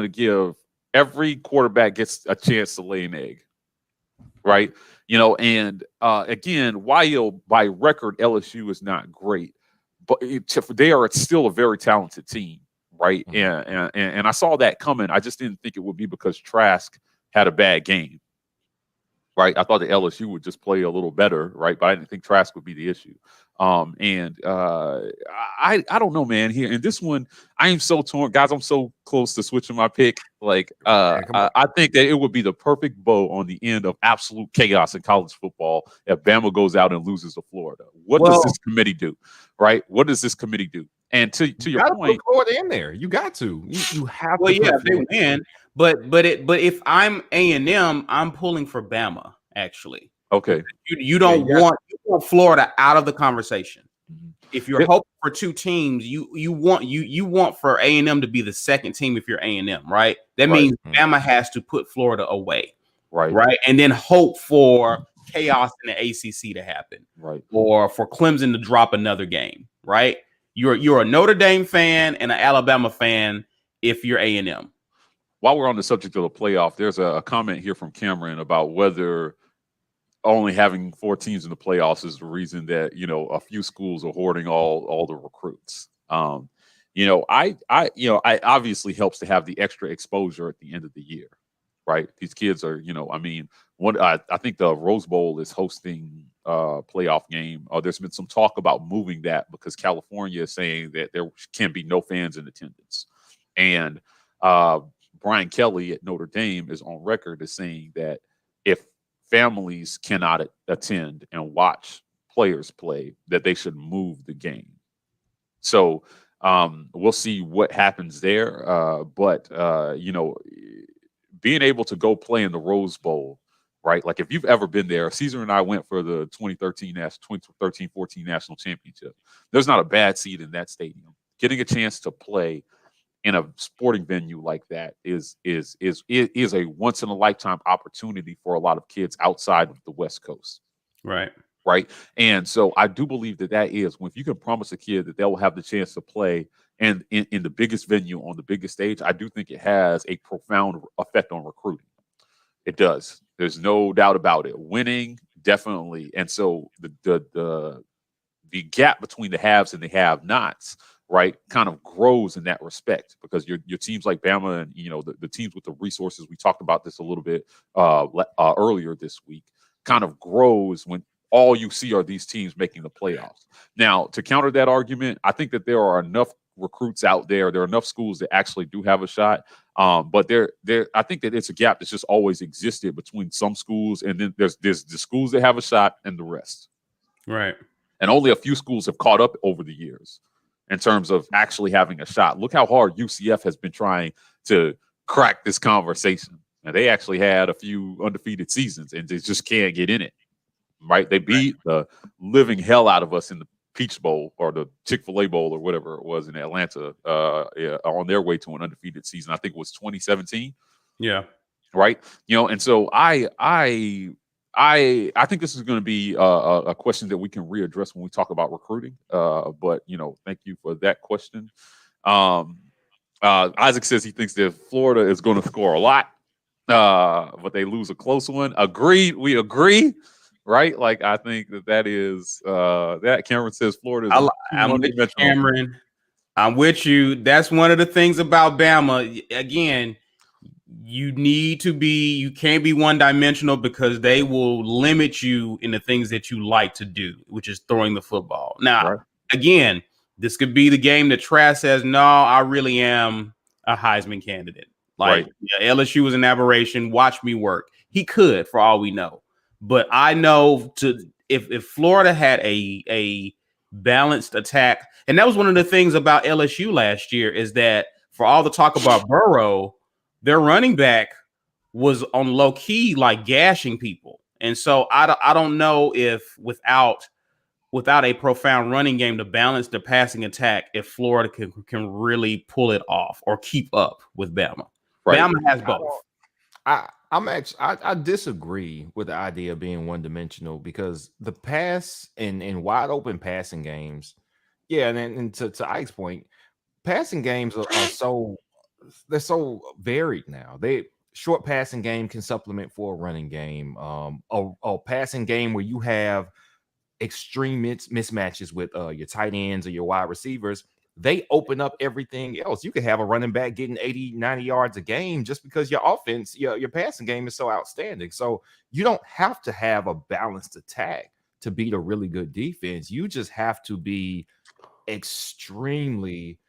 Speaker 1: to give every quarterback gets a chance to lay an egg. Right. And again, while by record LSU is not great, but they are still a very talented team, right? Mm-hmm. And I saw that coming. I just didn't think it would be because Trask had a bad game, right? I thought the LSU would just play a little better, right? But I didn't think Trask would be the issue. I don't know, man. Here in this one, I am so torn, guys. I'm so close to switching my pick. Like, I think that it would be the perfect bow on the end of absolute chaos in college football if Bama goes out and loses to Florida. What does this committee do? Right? What does this committee do? And to your point,
Speaker 2: put Florida in there. You got to. You have
Speaker 3: well,
Speaker 2: to.
Speaker 3: yeah, they win. But if I'm A&M, I'm pulling for Bama. Actually,
Speaker 1: okay.
Speaker 3: You don't want Florida out of the conversation. If you're hoping for two teams, you want for A&M to be the second team if you're A&M, right? That means Bama has to put Florida away, right, and then hope for chaos in the ACC to happen,
Speaker 1: right,
Speaker 3: or for Clemson to drop another game, right? You're a Notre Dame fan and an Alabama fan if you're A&M.
Speaker 1: While we're on the subject of the playoff, there's a comment here from Cameron about whether only having 4 teams in the playoffs is the reason that, a few schools are hoarding all the recruits. I obviously helps to have the extra exposure at the end of the year, right? These kids are, I think the Rose Bowl is hosting a playoff game. There's been some talk about moving that because California is saying that there can be no fans in attendance. And Brian Kelly at Notre Dame is on record as saying that if families cannot attend and watch players play, that they should move the game. So we'll see what happens there. But being able to go play in the Rose Bowl, right? Like if you've ever been there, Caesar and I went for the 2013-14 national championship. There's not a bad seat in that stadium. Getting a chance to play in a sporting venue like that is a once in a lifetime opportunity for a lot of kids outside of the West Coast. Right. And so I do believe that is if you can promise a kid that they will have the chance to play and in the biggest venue on the biggest stage, I do think it has a profound effect on recruiting. It does. There's no doubt about it. Winning, definitely. And so the gap between the haves and the have-nots, right, kind of grows in that respect because your teams like Bama and the teams with the resources, we talked about this a little bit earlier this week, kind of grows when all you see are these teams making the playoffs. Now, to counter that argument, I think that there are enough recruits out there. There are enough schools that actually do have a shot. But I think that it's a gap that's just always existed between some schools, and then there's the schools that have a shot and the rest.
Speaker 3: Right.
Speaker 1: And only a few schools have caught up over the years in terms of actually having a shot. Look how hard UCF has been trying to crack this conversation. And they actually had a few undefeated seasons, and they just can't get in it. Right? They beat the living hell out of us in the Peach Bowl or the Chick-fil-A Bowl or whatever it was in Atlanta on their way to an undefeated season. I think it was 2017.
Speaker 3: Yeah.
Speaker 1: Right. And so I think this is going to be a question that we can readdress when we talk about recruiting. But thank you for that question. Isaac says he thinks that Florida is going to score a lot, but they lose a close one. Agreed. We agree. Right? Like, I think that is that. Cameron says Florida is
Speaker 3: I'm with you, Cameron. I'm with you. That's one of the things about Bama. Again, you can't be one-dimensional because they will limit you in the things that you like to do, which is throwing the football. Now, Again, this could be the game that Trask says, no, I really am a Heisman candidate. Like, LSU was an aberration. Watch me work. He could, for all we know. But I know if Florida had a balanced attack, and that was one of the things about LSU last year is that for all the talk about Burrow, their running back was on low key like gashing people, and so I don't know if without a profound running game to balance the passing attack, if Florida can really pull it off or keep up with Bama. Bama has both.
Speaker 2: I disagree with the idea of being one-dimensional because the pass in wide open passing games, and to Ike's point, passing games are so varied now. Short passing game can supplement for a running game. A passing game where you have extreme mismatches with your tight ends or your wide receivers, they open up everything else. You could have a running back getting 80, 90 yards a game just because your offense, your passing game is so outstanding. So you don't have to have a balanced attack to beat a really good defense. You just have to be extremely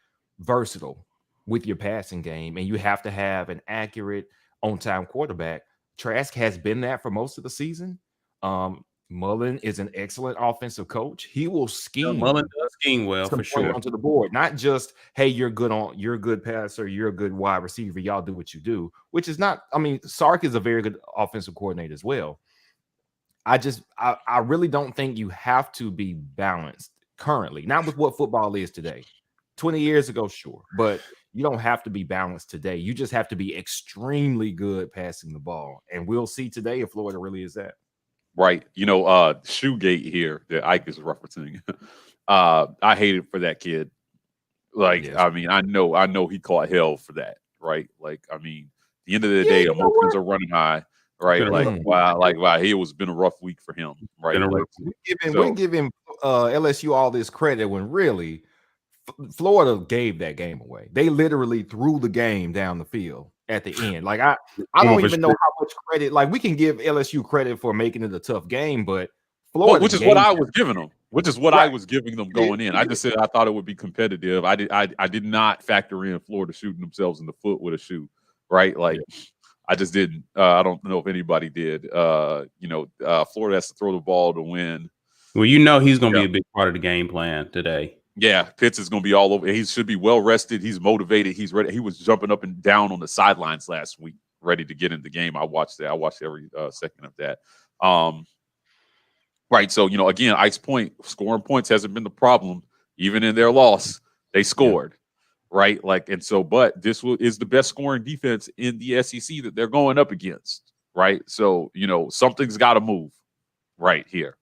Speaker 2: versatile with your passing game, and you have to have an accurate, on-time quarterback. Trask has been that for most of the season. Mullen is an excellent offensive coach. He will scheme.
Speaker 3: Mullen does scheme well for sure.
Speaker 2: Onto the board, not just, hey, you're a good passer, you're a good wide receiver, y'all do what you do, which is not. I mean, Sark is a very good offensive coordinator as well. I really don't think you have to be balanced currently, not with what football is today. 20 years ago, sure, but you don't have to be balanced today. You just have to be extremely good passing the ball, and we'll see today if Florida really is that.
Speaker 1: Right. Shoegate here that Ike is referencing. I hated for that kid. Like, yes. I mean, I know he caught hell for that, right? Like, I mean, at the end of the day, emotions are running high, right? Like, wow, it was been a rough week for him, right?
Speaker 2: We're giving LSU all this credit when really Florida gave that game away. They literally threw the game down the field at the end. Like, I don't even know how much credit. Like, we can give LSU credit for making it a tough game, but Florida,
Speaker 1: which is what I was giving them. Which is what I was giving them going in. I just said I thought it would be competitive. I did not factor in Florida shooting themselves in the foot with a shoe, right? Like, I just didn't. I don't know if anybody did. Florida has to throw the ball to win.
Speaker 3: Well, he's going to be a big part of the game plan today.
Speaker 1: Yeah, Pitts is going to be all over. He should be well rested. He's motivated. He's ready. He was jumping up and down on the sidelines last week, ready to get in the game. I watched that. I watched every second of that. Right. So, again, Ike's point, scoring points hasn't been the problem. Even in their loss, they scored. Yeah. Right. Like, and so, but this is the best scoring defense in the SEC that they're going up against. Right. So, something's got to move right here.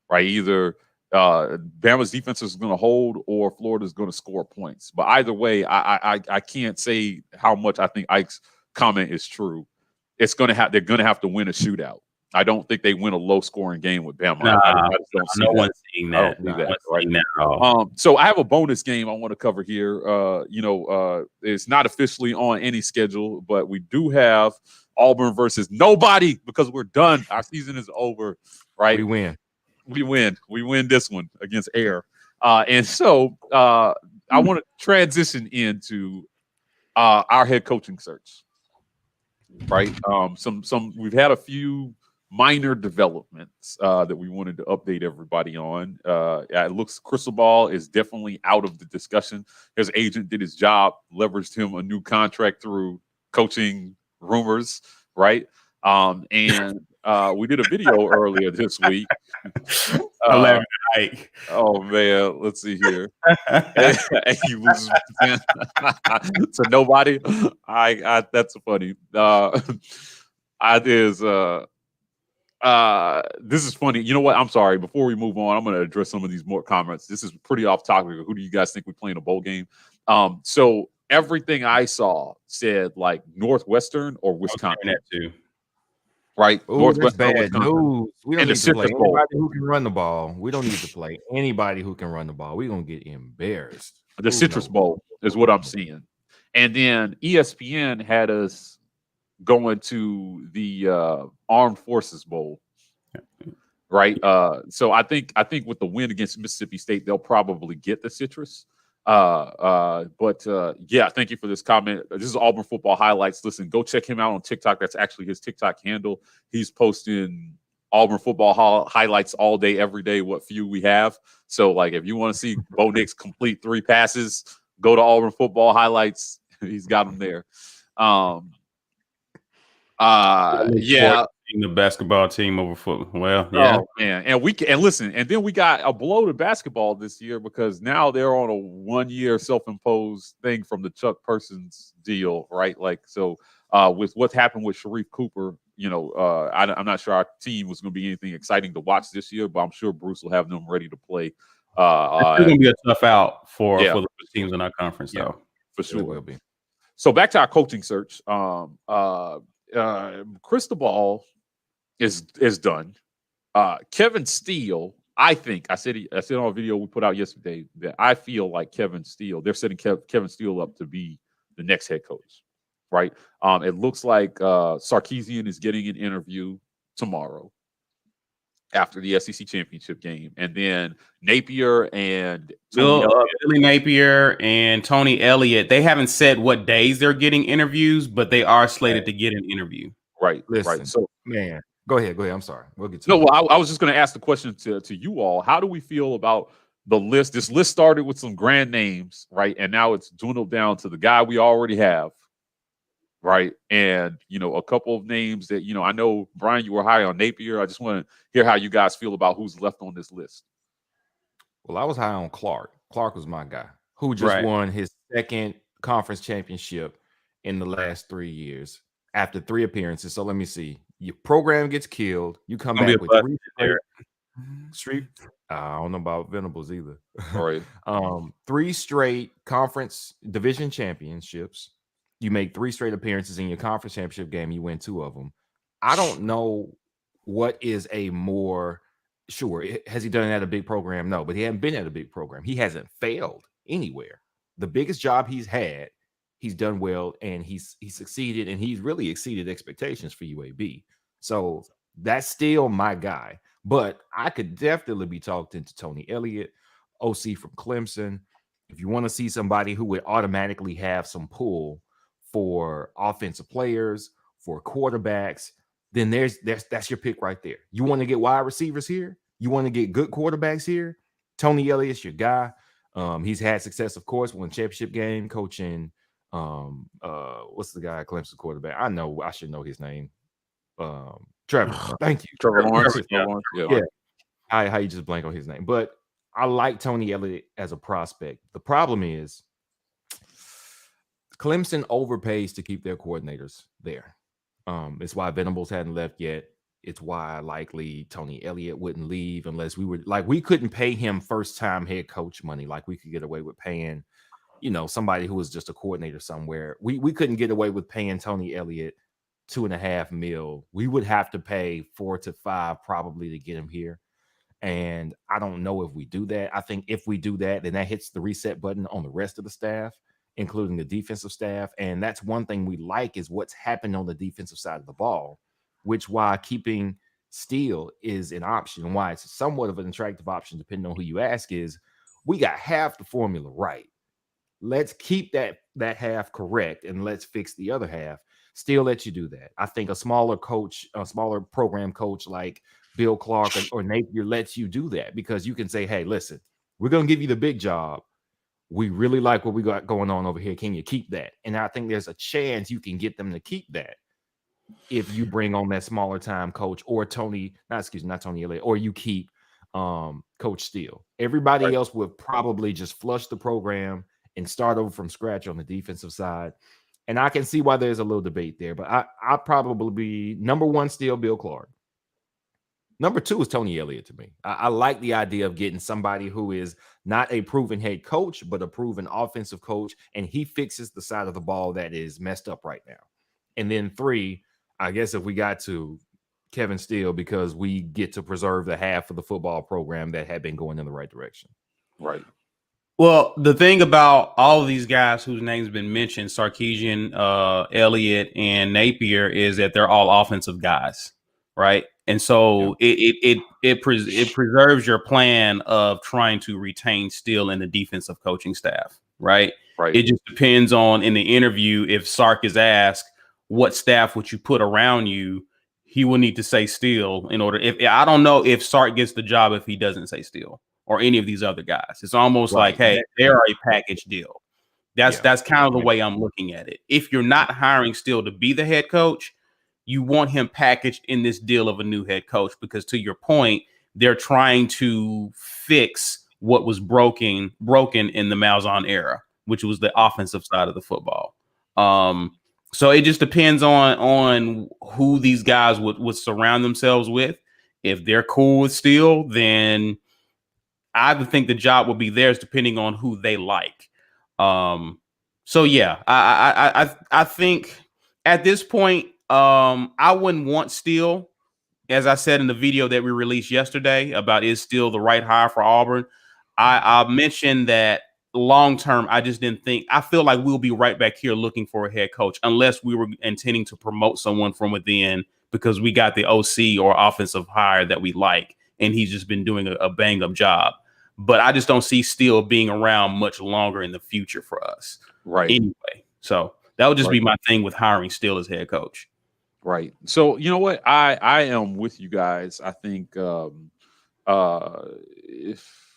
Speaker 1: Right. Either Bama's defense is going to hold or Florida's going to score points. But either way, I can't say how much I think Ike's comment is true. They're going to have to win a shootout. I don't think they win a low-scoring game with Bama. I just don't see that.
Speaker 3: One's seeing that.
Speaker 1: Right? So I have a bonus game I want to cover here. It's not officially on any schedule, but we do have Auburn versus nobody because we're done. Our season is over. Right?
Speaker 2: We
Speaker 1: win this one against Air. And so I want to transition into our head coaching search. Right? We've had a few minor developments that we wanted to update everybody on. It looks crystal ball is definitely out of the discussion. His agent did his job, leveraged him a new contract through coaching rumors, right? And we did a video earlier this week. Oh man, let's see here. And he loses to nobody. That's funny. This is funny. You know what? I'm sorry. Before we move on, I'm going to address some of these more comments. This is pretty off topic. Who do you guys think we play in a bowl game? So everything I saw said like Northwestern or Wisconsin.
Speaker 3: That too.
Speaker 1: Right?
Speaker 2: Ooh, Northwestern, bad news. We don't need to play anybody who can run the ball. We don't need to play anybody who can run the ball. We're going to get embarrassed.
Speaker 1: The Citrus Bowl is what I'm seeing. And then ESPN had us going to the Armed Forces Bowl, right? So I think with the win against Mississippi State, they'll probably get the Citrus. Yeah, thank you for this comment. This is Auburn Football Highlights. Listen, go check him out on TikTok. That's actually his TikTok handle. He's posting Auburn Football Highlights all day, every day, what few we have. So, like, if you want to see Bo Nix complete 3 passes, go to Auburn Football Highlights. He's got them there. Yeah.
Speaker 3: The basketball team over football. Well, yeah.
Speaker 1: Oh, man. And listen, and then we got a blow to basketball this year because now they're on a 1-year self-imposed thing from the Chuck Persons deal, right? Like, so with what's happened with Sharif Cooper, I'm not sure our team was going to be anything exciting to watch this year, but I'm sure Bruce will have them ready to play.
Speaker 3: It's going to be a tough out for the teams in our conference, though.
Speaker 1: For sure. It will be. So back to our coaching search. Cristobal is done. Kevin Steele, I think I said on a video we put out yesterday that I feel like Kevin Steele, they're setting Kevin Steele up to be the next head coach, right? It looks like Sarkisian is getting an interview tomorrow, after the SEC championship game, and then Napier and Tony
Speaker 3: Billy Napier and Tony Elliott. They haven't said what days they're getting interviews, but they are slated to get an interview.
Speaker 1: Right.
Speaker 2: Listen,
Speaker 1: right. So,
Speaker 2: man, go ahead. I'm sorry. We'll get to
Speaker 1: no.
Speaker 2: it.
Speaker 1: Well, I was just going to ask the question to you all. How do we feel about the list? This list started with some grand names, right, and now it's dwindled down to the guy we already have. Right. And, a couple of names that, I know, Brian, you were high on Napier. I just want to hear how you guys feel about who's left on this list.
Speaker 2: Well, I was high on Clark. Clark was my guy who just won his second conference championship in the last 3 years after 3 appearances. So let me see. Your program gets killed. You come back with 3 straight. I don't know about Venables either.
Speaker 1: All right.
Speaker 2: 3 straight conference division championships. You make 3 straight appearances in your conference championship game. You win 2 of them. I don't know what is a more sure. Has he done it at a big program? No, but he hasn't been at a big program. He hasn't failed anywhere. The biggest job he's had, he's done well, and he's succeeded, and he's really exceeded expectations for UAB. So that's still my guy. But I could definitely be talked into Tony Elliott, OC from Clemson. If you want to see somebody who would automatically have some pull for offensive players, for quarterbacks, then that's your pick right there. You want to get wide receivers here? You want to get good quarterbacks here? Tony Elliott's your guy. He's had success, of course, won championship game, coaching. What's the guy, Clemson quarterback? I know I should know his name. Trevor. Thank you,
Speaker 1: Trevor Lawrence.
Speaker 2: Yeah. How you just blank on his name? But I like Tony Elliott as a prospect. The problem is Clemson overpays to keep their coordinators there. It's why Venables hadn't left yet. It's why likely Tony Elliott wouldn't leave unless we couldn't pay him first-time head coach money like we could get away with paying, somebody who was just a coordinator somewhere. We couldn't get away with paying Tony Elliott $2.5 million. We would have to pay 4 to 5 probably to get him here. And I don't know if we do that. I think if we do that, then that hits the reset button on the rest of the staff, including the defensive staff. And that's one thing we like is what's happened on the defensive side of the ball, which why keeping Steele is an option and why it's somewhat of an attractive option, depending on who you ask, is we got half the formula right. Let's keep that half correct and let's fix the other half. Steele lets you do that. I think a smaller program coach like Bill Clark or Napier lets you do that because you can say, hey, listen, we're going to give you the big job. We really like what we got going on over here. Can you keep that? And I think there's a chance you can get them to keep that if you bring on that smaller time coach or not Tony Elliott, or you keep Coach Steele. Everybody else would probably just flush the program and start over from scratch on the defensive side. And I can see why there's a little debate there, but I'll probably be number 1 still Bill Clark. Number 2 is Tony Elliott to me. I like the idea of getting somebody who is not a proven head coach, but a proven offensive coach, and he fixes the side of the ball that is messed up right now. And then 3, I guess if we got to Kevin Steele, because we get to preserve the half of the football program that had been going in the right direction.
Speaker 1: Right.
Speaker 3: Well, the thing about all of these guys whose names have been mentioned, Sarkisian, Elliott, and Napier, is that they're all offensive guys, right? And so it preserves your plan of trying to retain Steele in the defensive coaching staff, right?
Speaker 1: Right.
Speaker 3: It just depends on in the interview if Sark is asked what staff would you put around you, he will need to say Steele in order. If I don't know if Sark gets the job if he doesn't say Steele or any of these other guys. It's almost like, hey, they're a package deal. That's kind of the way I'm looking at it. If you're not hiring Steele to be the head coach, you want him packaged in this deal of a new head coach, because to your point, they're trying to fix what was broken in the Malzahn era, which was the offensive side of the football. So it just depends on who these guys would surround themselves with. If they're cool with Steele, then I would think the job will be theirs, depending on who they like. So yeah, I think at this point, I wouldn't want Steele. As I said in the video that we released yesterday about is Steele the right hire for Auburn, I mentioned that long term, I just didn't think. I feel like we'll be right back here looking for a head coach unless we were intending to promote someone from within because we got the OC or offensive hire that we like and he's just been doing a bang up job. But I just don't see Steele being around much longer in the future for us.
Speaker 1: Right.
Speaker 3: Anyway, so that would just be my thing with hiring Steele as head coach.
Speaker 1: Right. So you know what? I am with you guys. I think if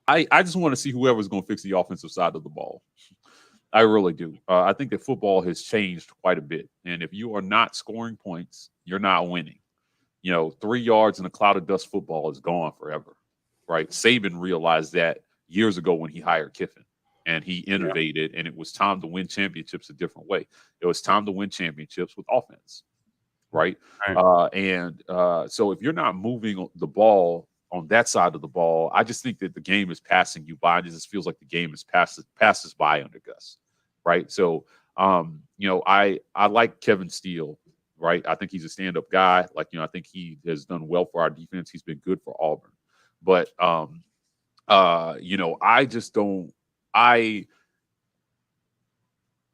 Speaker 1: I just want to see whoever's going to fix the offensive side of the ball. I really do. I think that football has changed quite a bit. And if you are not scoring points, you're not winning. 3 yards in a cloud of dust football is gone forever. Right. Saban realized that years ago when he hired Kiffin, and he innovated, and it was time to win championships a different way. It was time to win championships with offense. Right. So if you're not moving the ball on that side of the ball, I just think that the game is passing you by. It just feels like the game is passes by under Gus. Right. So, I like Kevin Steele. Right. I think he's a stand-up guy. I think he has done well for our defense. He's been good for Auburn. But, I just don't.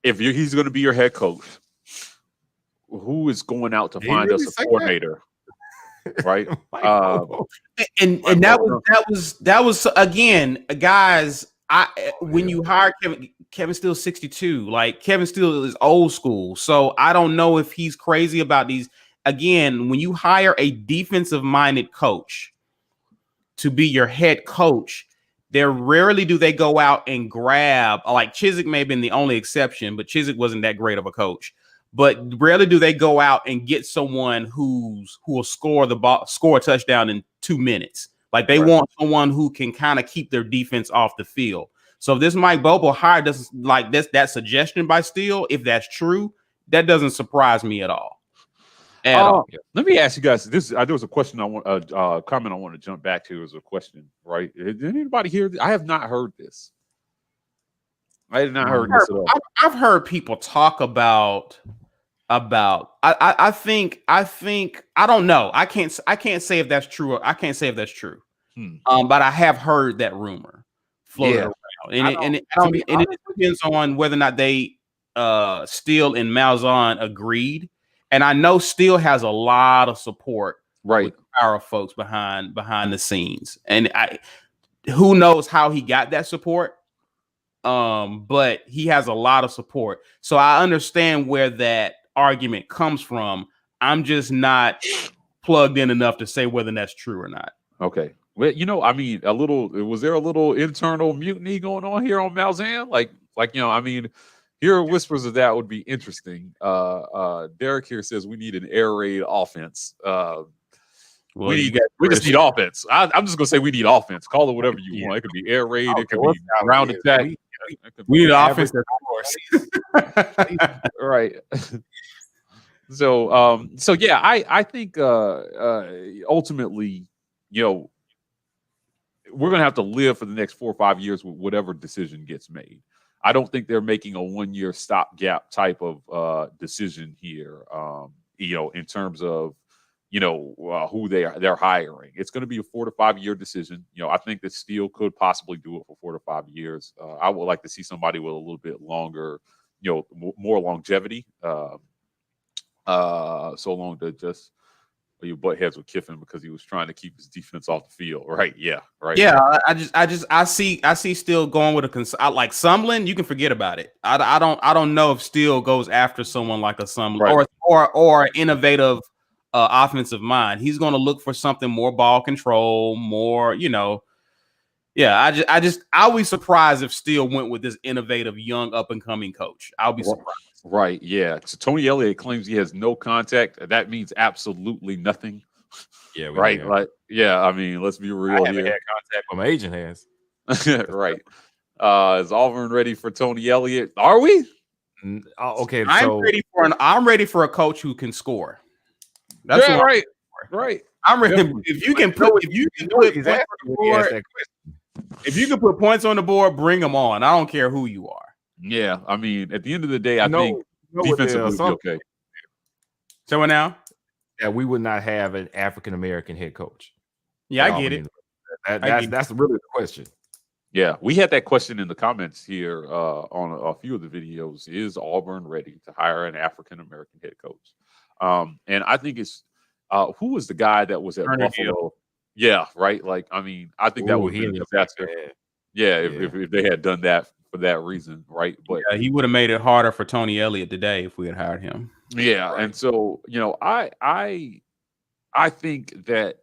Speaker 1: If he's going to be your head coach, who is going out to find us a coordinator? Right.
Speaker 3: And that was again, guys. When you hire Kevin Steele 62, like Kevin Steele is old school. So I don't know if he's crazy about these. Again, when you hire a defensive minded coach to be your head coach, there rarely do they go out and grab, like Chizik may have been the only exception, but Chizik wasn't that great of a coach. But rarely do they go out and get someone who will score a touchdown in 2 minutes. Like they want someone who can kind of keep their defense off the field. So if this Mike Bobo hire doesn't like this, that suggestion by Steele, if that's true, that doesn't surprise me at all.
Speaker 1: Let me ask you guys this. There was a question comment I want to jump back to. Is a question, right? Did anybody hear this? I have not heard this. I had not heard this at all.
Speaker 3: I've heard people talk about. I think I don't know. I can't say if that's true. I can't say if that's true. But I have heard that rumor floated around, and it depends on whether or not they Steele and Malzahn agreed. And I know Steele has a lot of support,
Speaker 1: right?
Speaker 3: Our folks behind the scenes, and who knows how he got that support. But he has a lot of support, so I understand where that argument comes from. I'm just not plugged in enough to say whether that's true or not.
Speaker 1: Okay. Well, was there a little internal mutiny going on here on Malzahn? Here whispers of that would be interesting. Derek here says we need an air raid offense. We just need offense. I'm just gonna say we need offense. Call it whatever you want. It could be air raid. It could be ground attack.
Speaker 3: We need offense.
Speaker 1: Right. So yeah, I think ultimately, we're gonna have to live for the next 4 or 5 years with whatever decision gets made. I don't think they're making a 1-year stopgap type of decision here. In terms of who they're hiring. It's going to be a 4 to 5 year decision. I think that Steele could possibly do it for 4 to 5 years. I would like to see somebody with a little bit longer, more longevity. So long to just you butt heads with Kiffin because he was trying to keep his defense off the field. Right. Yeah. Right.
Speaker 3: Yeah. I see Steele going with like Sumlin. You can forget about it. I don't know if Steele goes after someone like a Sumlin or innovative offensive mind. He's going to look for something more ball control, more, Yeah, I'll be surprised if Steele went with this innovative young up and coming coach. I'll be surprised.
Speaker 1: Right. Yeah. So Tony Elliott claims he has no contact. That means absolutely nothing. Yeah. Right. Like, yeah. I mean, let's be real
Speaker 2: I haven't had contact, but my agent has.
Speaker 1: Right. Is Auburn ready for Tony Elliott? Are we?
Speaker 2: Okay.
Speaker 3: I'm ready for a coach who can score.
Speaker 1: That's right. Right.
Speaker 3: I'm ready. If you can put points on the board, bring them on. I don't care who you are.
Speaker 1: Yeah, I mean, at the end of the day, I think defensively would be okay.
Speaker 3: So now,
Speaker 2: yeah, we would not have an African American head coach.
Speaker 3: Yeah, I get it.
Speaker 2: That's really the question.
Speaker 1: Yeah, we had that question in the comments here on a few of the videos. Is Auburn ready to hire an African American head coach? And I think it's who was the guy that was at Buffalo? Yeah, right. Like, I mean, I think that would be a disaster. Yeah, if they had done that for that reason, right? But
Speaker 3: yeah, he would have made it harder for Tony Elliott today if we had hired him.
Speaker 1: yeah, and so I think that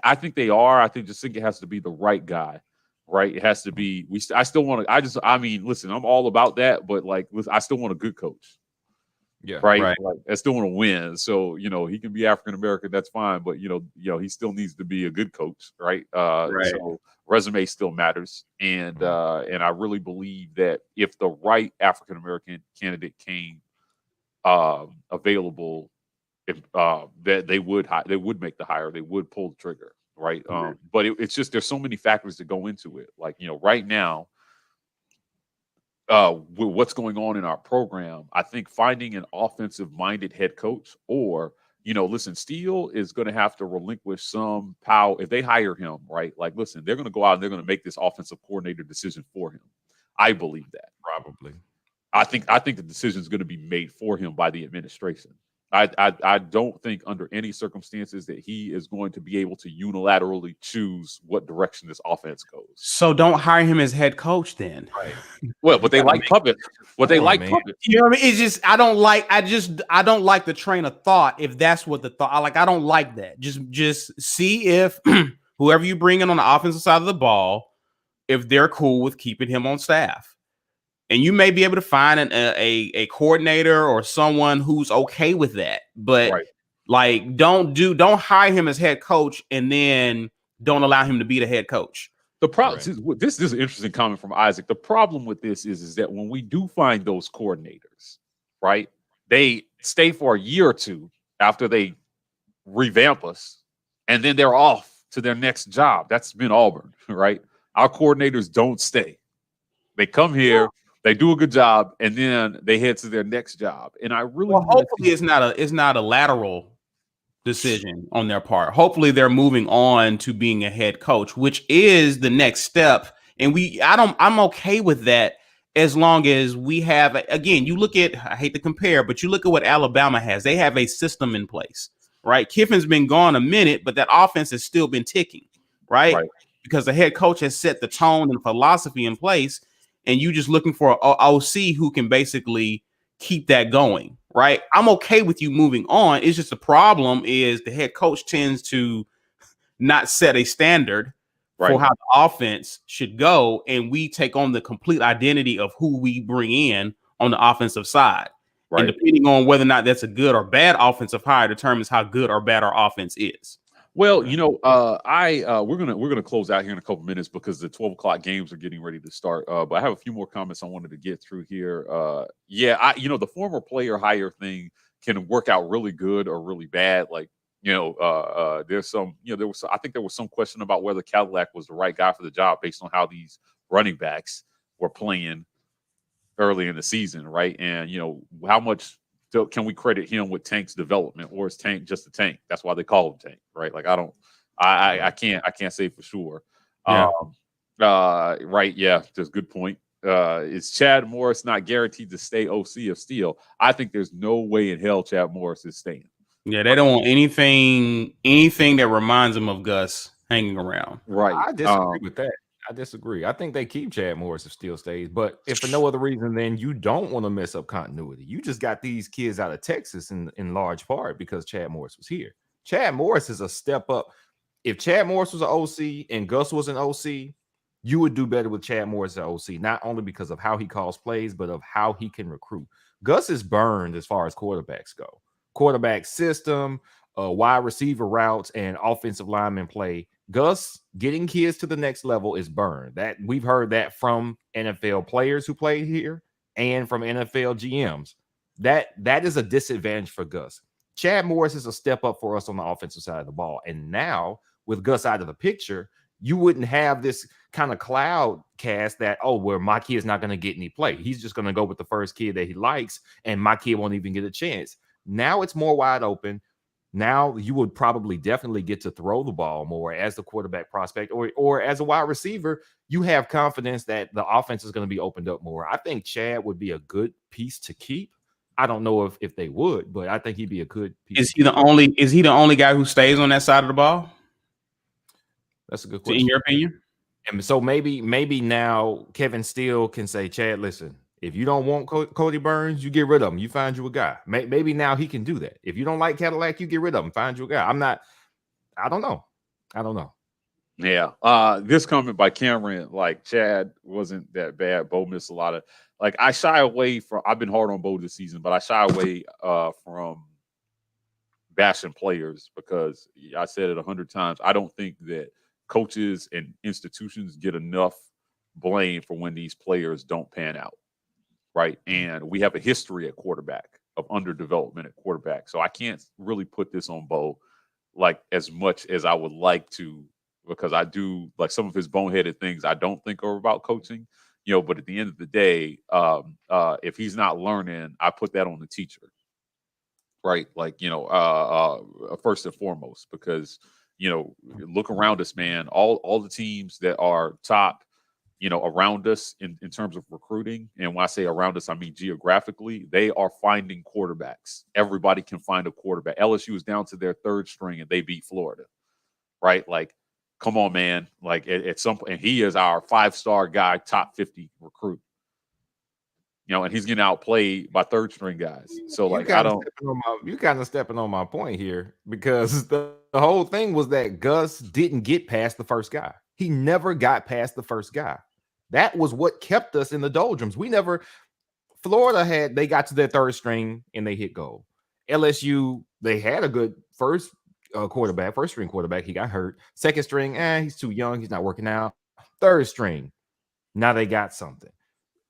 Speaker 1: I think they are. I think just think it has to be the right guy, right? It has to be. I still want to. I mean, listen, I'm all about that, but like, listen, I still want a good coach.
Speaker 2: Yeah.
Speaker 1: Right. Like, I still want to win. So, he can be African American, that's fine, but he still needs to be a good coach, right? So resume still matters. And I really believe that if the right African American candidate came available, if that they would make the hire, they would pull the trigger, right? But it's just there's so many factors that go into it. Like, right now, with what's going on in our program, I think finding an offensive-minded head coach, or listen, Steele is going to have to relinquish some power if they hire him, right? Like, listen, they're going to go out and they're going to make this offensive coordinator decision for him. I believe that.
Speaker 2: Probably.
Speaker 1: I think the decision is going to be made for him by the administration. I don't think under any circumstances that he is going to be able to unilaterally choose what direction this offense goes.
Speaker 3: So don't hire him as head coach then.
Speaker 1: Right. Well, but they like puppet. Puppet.
Speaker 3: You know what I mean? It's just I don't like the train of thought if that's what the thought. I don't like that. Just see if whoever you bring in on the offensive side of the ball, if they're cool with keeping him on staff. And you may be able to find a coordinator or someone who's okay with that. But like, don't hire him as head coach and then don't allow him to be the head coach.
Speaker 1: The problem, this is an interesting comment from Isaac. The problem with this is that when we do find those coordinators, right, they stay for a year or two after they revamp us, and then they're off to their next job. That's been Auburn, right? Our coordinators don't stay. They come here. They do a good job, and then they head to their next job. And I really
Speaker 3: hopefully it's not a lateral decision on their part. Hopefully they're moving on to being a head coach, which is the next step. And I'm okay with that as long as we have, again, I hate to compare, but you look at what Alabama has. They have a system in place, right? Kiffin's been gone a minute, but that offense has still been ticking, right? Because the head coach has set the tone and philosophy in place. And you just looking for an OC who can basically keep that going, right? I'm okay with you moving on. It's just the problem is the head coach tends to not set a standard for how the offense should go, and we take on the complete identity of who we bring in on the offensive side. And depending on whether or not that's a good or bad offensive hire determines how good or bad our offense is.
Speaker 1: Well, we're gonna close out here in a couple minutes because the 12 o'clock games are getting ready to start. But I have a few more comments I wanted to get through here. The former player hire thing can work out really good or really bad. Like, there's some, I think there was some question about whether Cadillac was the right guy for the job based on how these running backs were playing early in the season, right? And how much can we credit him with Tank's development, or is Tank just a Tank? That's why they call him Tank, right? Like, I can't say for sure. Right? Yeah, that's a good point. Is Chad Morris not guaranteed to stay OC of Steele? I think there's no way in hell Chad Morris is staying.
Speaker 3: Yeah, they don't want anything that reminds them of Gus hanging around.
Speaker 2: Right. I disagree with that. I disagree. I think they keep Chad Morris if Steele stays, but if for no other reason, then you don't want to mess up continuity. You just got these kids out of Texas in large part because Chad Morris was here. Chad Morris is a step up. If Chad Morris was an OC and Gus was an OC, you would do better with Chad Morris as an OC, not only because of how he calls plays, but of how he can recruit. Gus is burned as far as quarterbacks go. Quarterback system, wide receiver routes, and offensive lineman play. Gus getting kids to the next level is burned. That we've heard that from NFL players who played here and from NFL GMs. That is a disadvantage for Gus. Chad Morris is a step up for us on the offensive side of the ball. And now with Gus out of the picture, you wouldn't have this kind of cloud cast that, my kid's not going to get any play. He's just going to go with the first kid that he likes, and my kid won't even get a chance. Now it's more wide open. Now you would probably definitely get to throw the ball more as the quarterback prospect or as a wide receiver. You have confidence that the offense is going to be opened up more. I think Chad would be a good piece to keep. I don't know if they would, but I think he'd be a good piece.
Speaker 3: Is he the only guy who stays on that side of the ball?
Speaker 2: That's a good
Speaker 3: So
Speaker 2: question.
Speaker 3: in your opinion?
Speaker 2: And so maybe now Kevin Steele can say, Chad, listen, if you don't want Cody Burns, you get rid of him. You find you a guy. Maybe now he can do that. If you don't like Cadillac, you get rid of him. Find you a guy. I don't know.
Speaker 1: Yeah. This comment by Cameron, like Chad wasn't that bad. Bo missed a lot of I shy away from I've been hard on Bo this season, but I shy away from bashing players because I said it 100 times. I don't think that coaches and institutions get enough blame for when these players don't pan out. Right. And we have a history at quarterback of underdevelopment at quarterback. So I can't really put this on Bo as much as I would like to, because I do some of his boneheaded things I don't think are about coaching, but at the end of the day, if he's not learning, I put that on the teacher. Right. First and foremost, because, look around us, man, all the teams that are top, around us in terms of recruiting. And when I say around us, I mean geographically, they are finding quarterbacks. Everybody can find a quarterback. LSU is down to their third string and they beat Florida. Right. Come on, man. At some point, and he is our 5-star guy, top 50 recruit. And he's getting outplayed by third string guys. So I don't.
Speaker 2: You kind of stepping on my point here, because the whole thing was that Gus didn't get past the first guy. He never got past the first guy. That was what kept us in the doldrums. Florida they got to their third string and they hit goal. LSU, they had a good first string quarterback. He got hurt. Second string, he's too young. He's not working out. Third string, now they got something.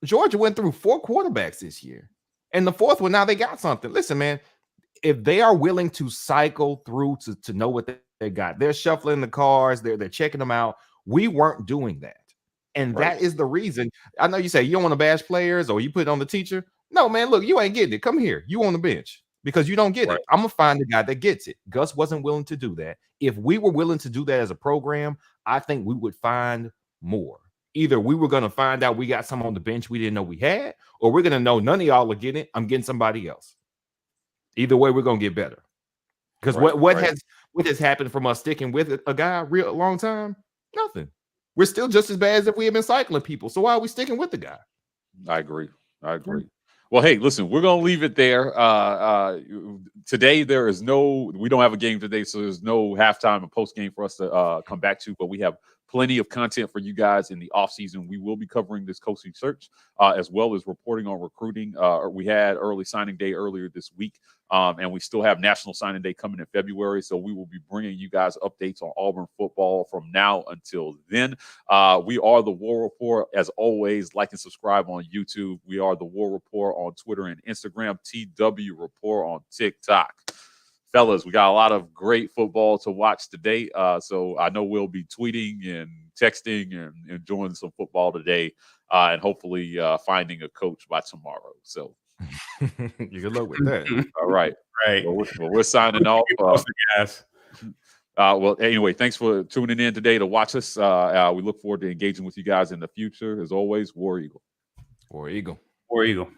Speaker 2: Georgia went through 4 quarterbacks this year. And the fourth one, now they got something. Listen, man, if they are willing to cycle through to know what they got, they're shuffling the cards, they're checking them out. We weren't doing that. And that is the reason. I know you say you don't want to bash players or you put it on the teacher. No, man, look, you ain't getting it. Come here. You on the bench because you don't get it. I'm going to find the guy that gets it. Gus wasn't willing to do that. If we were willing to do that as a program, I think we would find more. Either we were going to find out we got some on the bench we didn't know we had, or we're going to know none of y'all are getting it. I'm getting somebody else. Either way, we're going to get better. Because what has happened from us sticking with a guy a long time? Nothing. We're still just as bad as if we had been cycling people. So why are we sticking with the guy?
Speaker 1: I agree. Well, hey, listen, we're going to leave it there. Today, we don't have a game today, so there's no halftime and post game for us to come back to, but we have plenty of content for you guys in the offseason. We will be covering this coaching search as well as reporting on recruiting. We had early signing day earlier this week, and we still have National Signing Day coming in February. So we will be bringing you guys updates on Auburn football from now until then. We are the War Report. As always, like and subscribe on YouTube. We are the War Report on Twitter and Instagram, TW Report on TikTok. Fellas, we got a lot of great football to watch today. So I know we'll be tweeting and texting and enjoying some football today and hopefully finding a coach by tomorrow. So
Speaker 2: you good luck with that.
Speaker 1: All right. Well, we're signing off.
Speaker 3: Guys.
Speaker 1: Well, anyway, thanks for tuning in today to watch us. We look forward to engaging with you guys in the future. As always, War Eagle.
Speaker 2: War Eagle.
Speaker 3: War Eagle.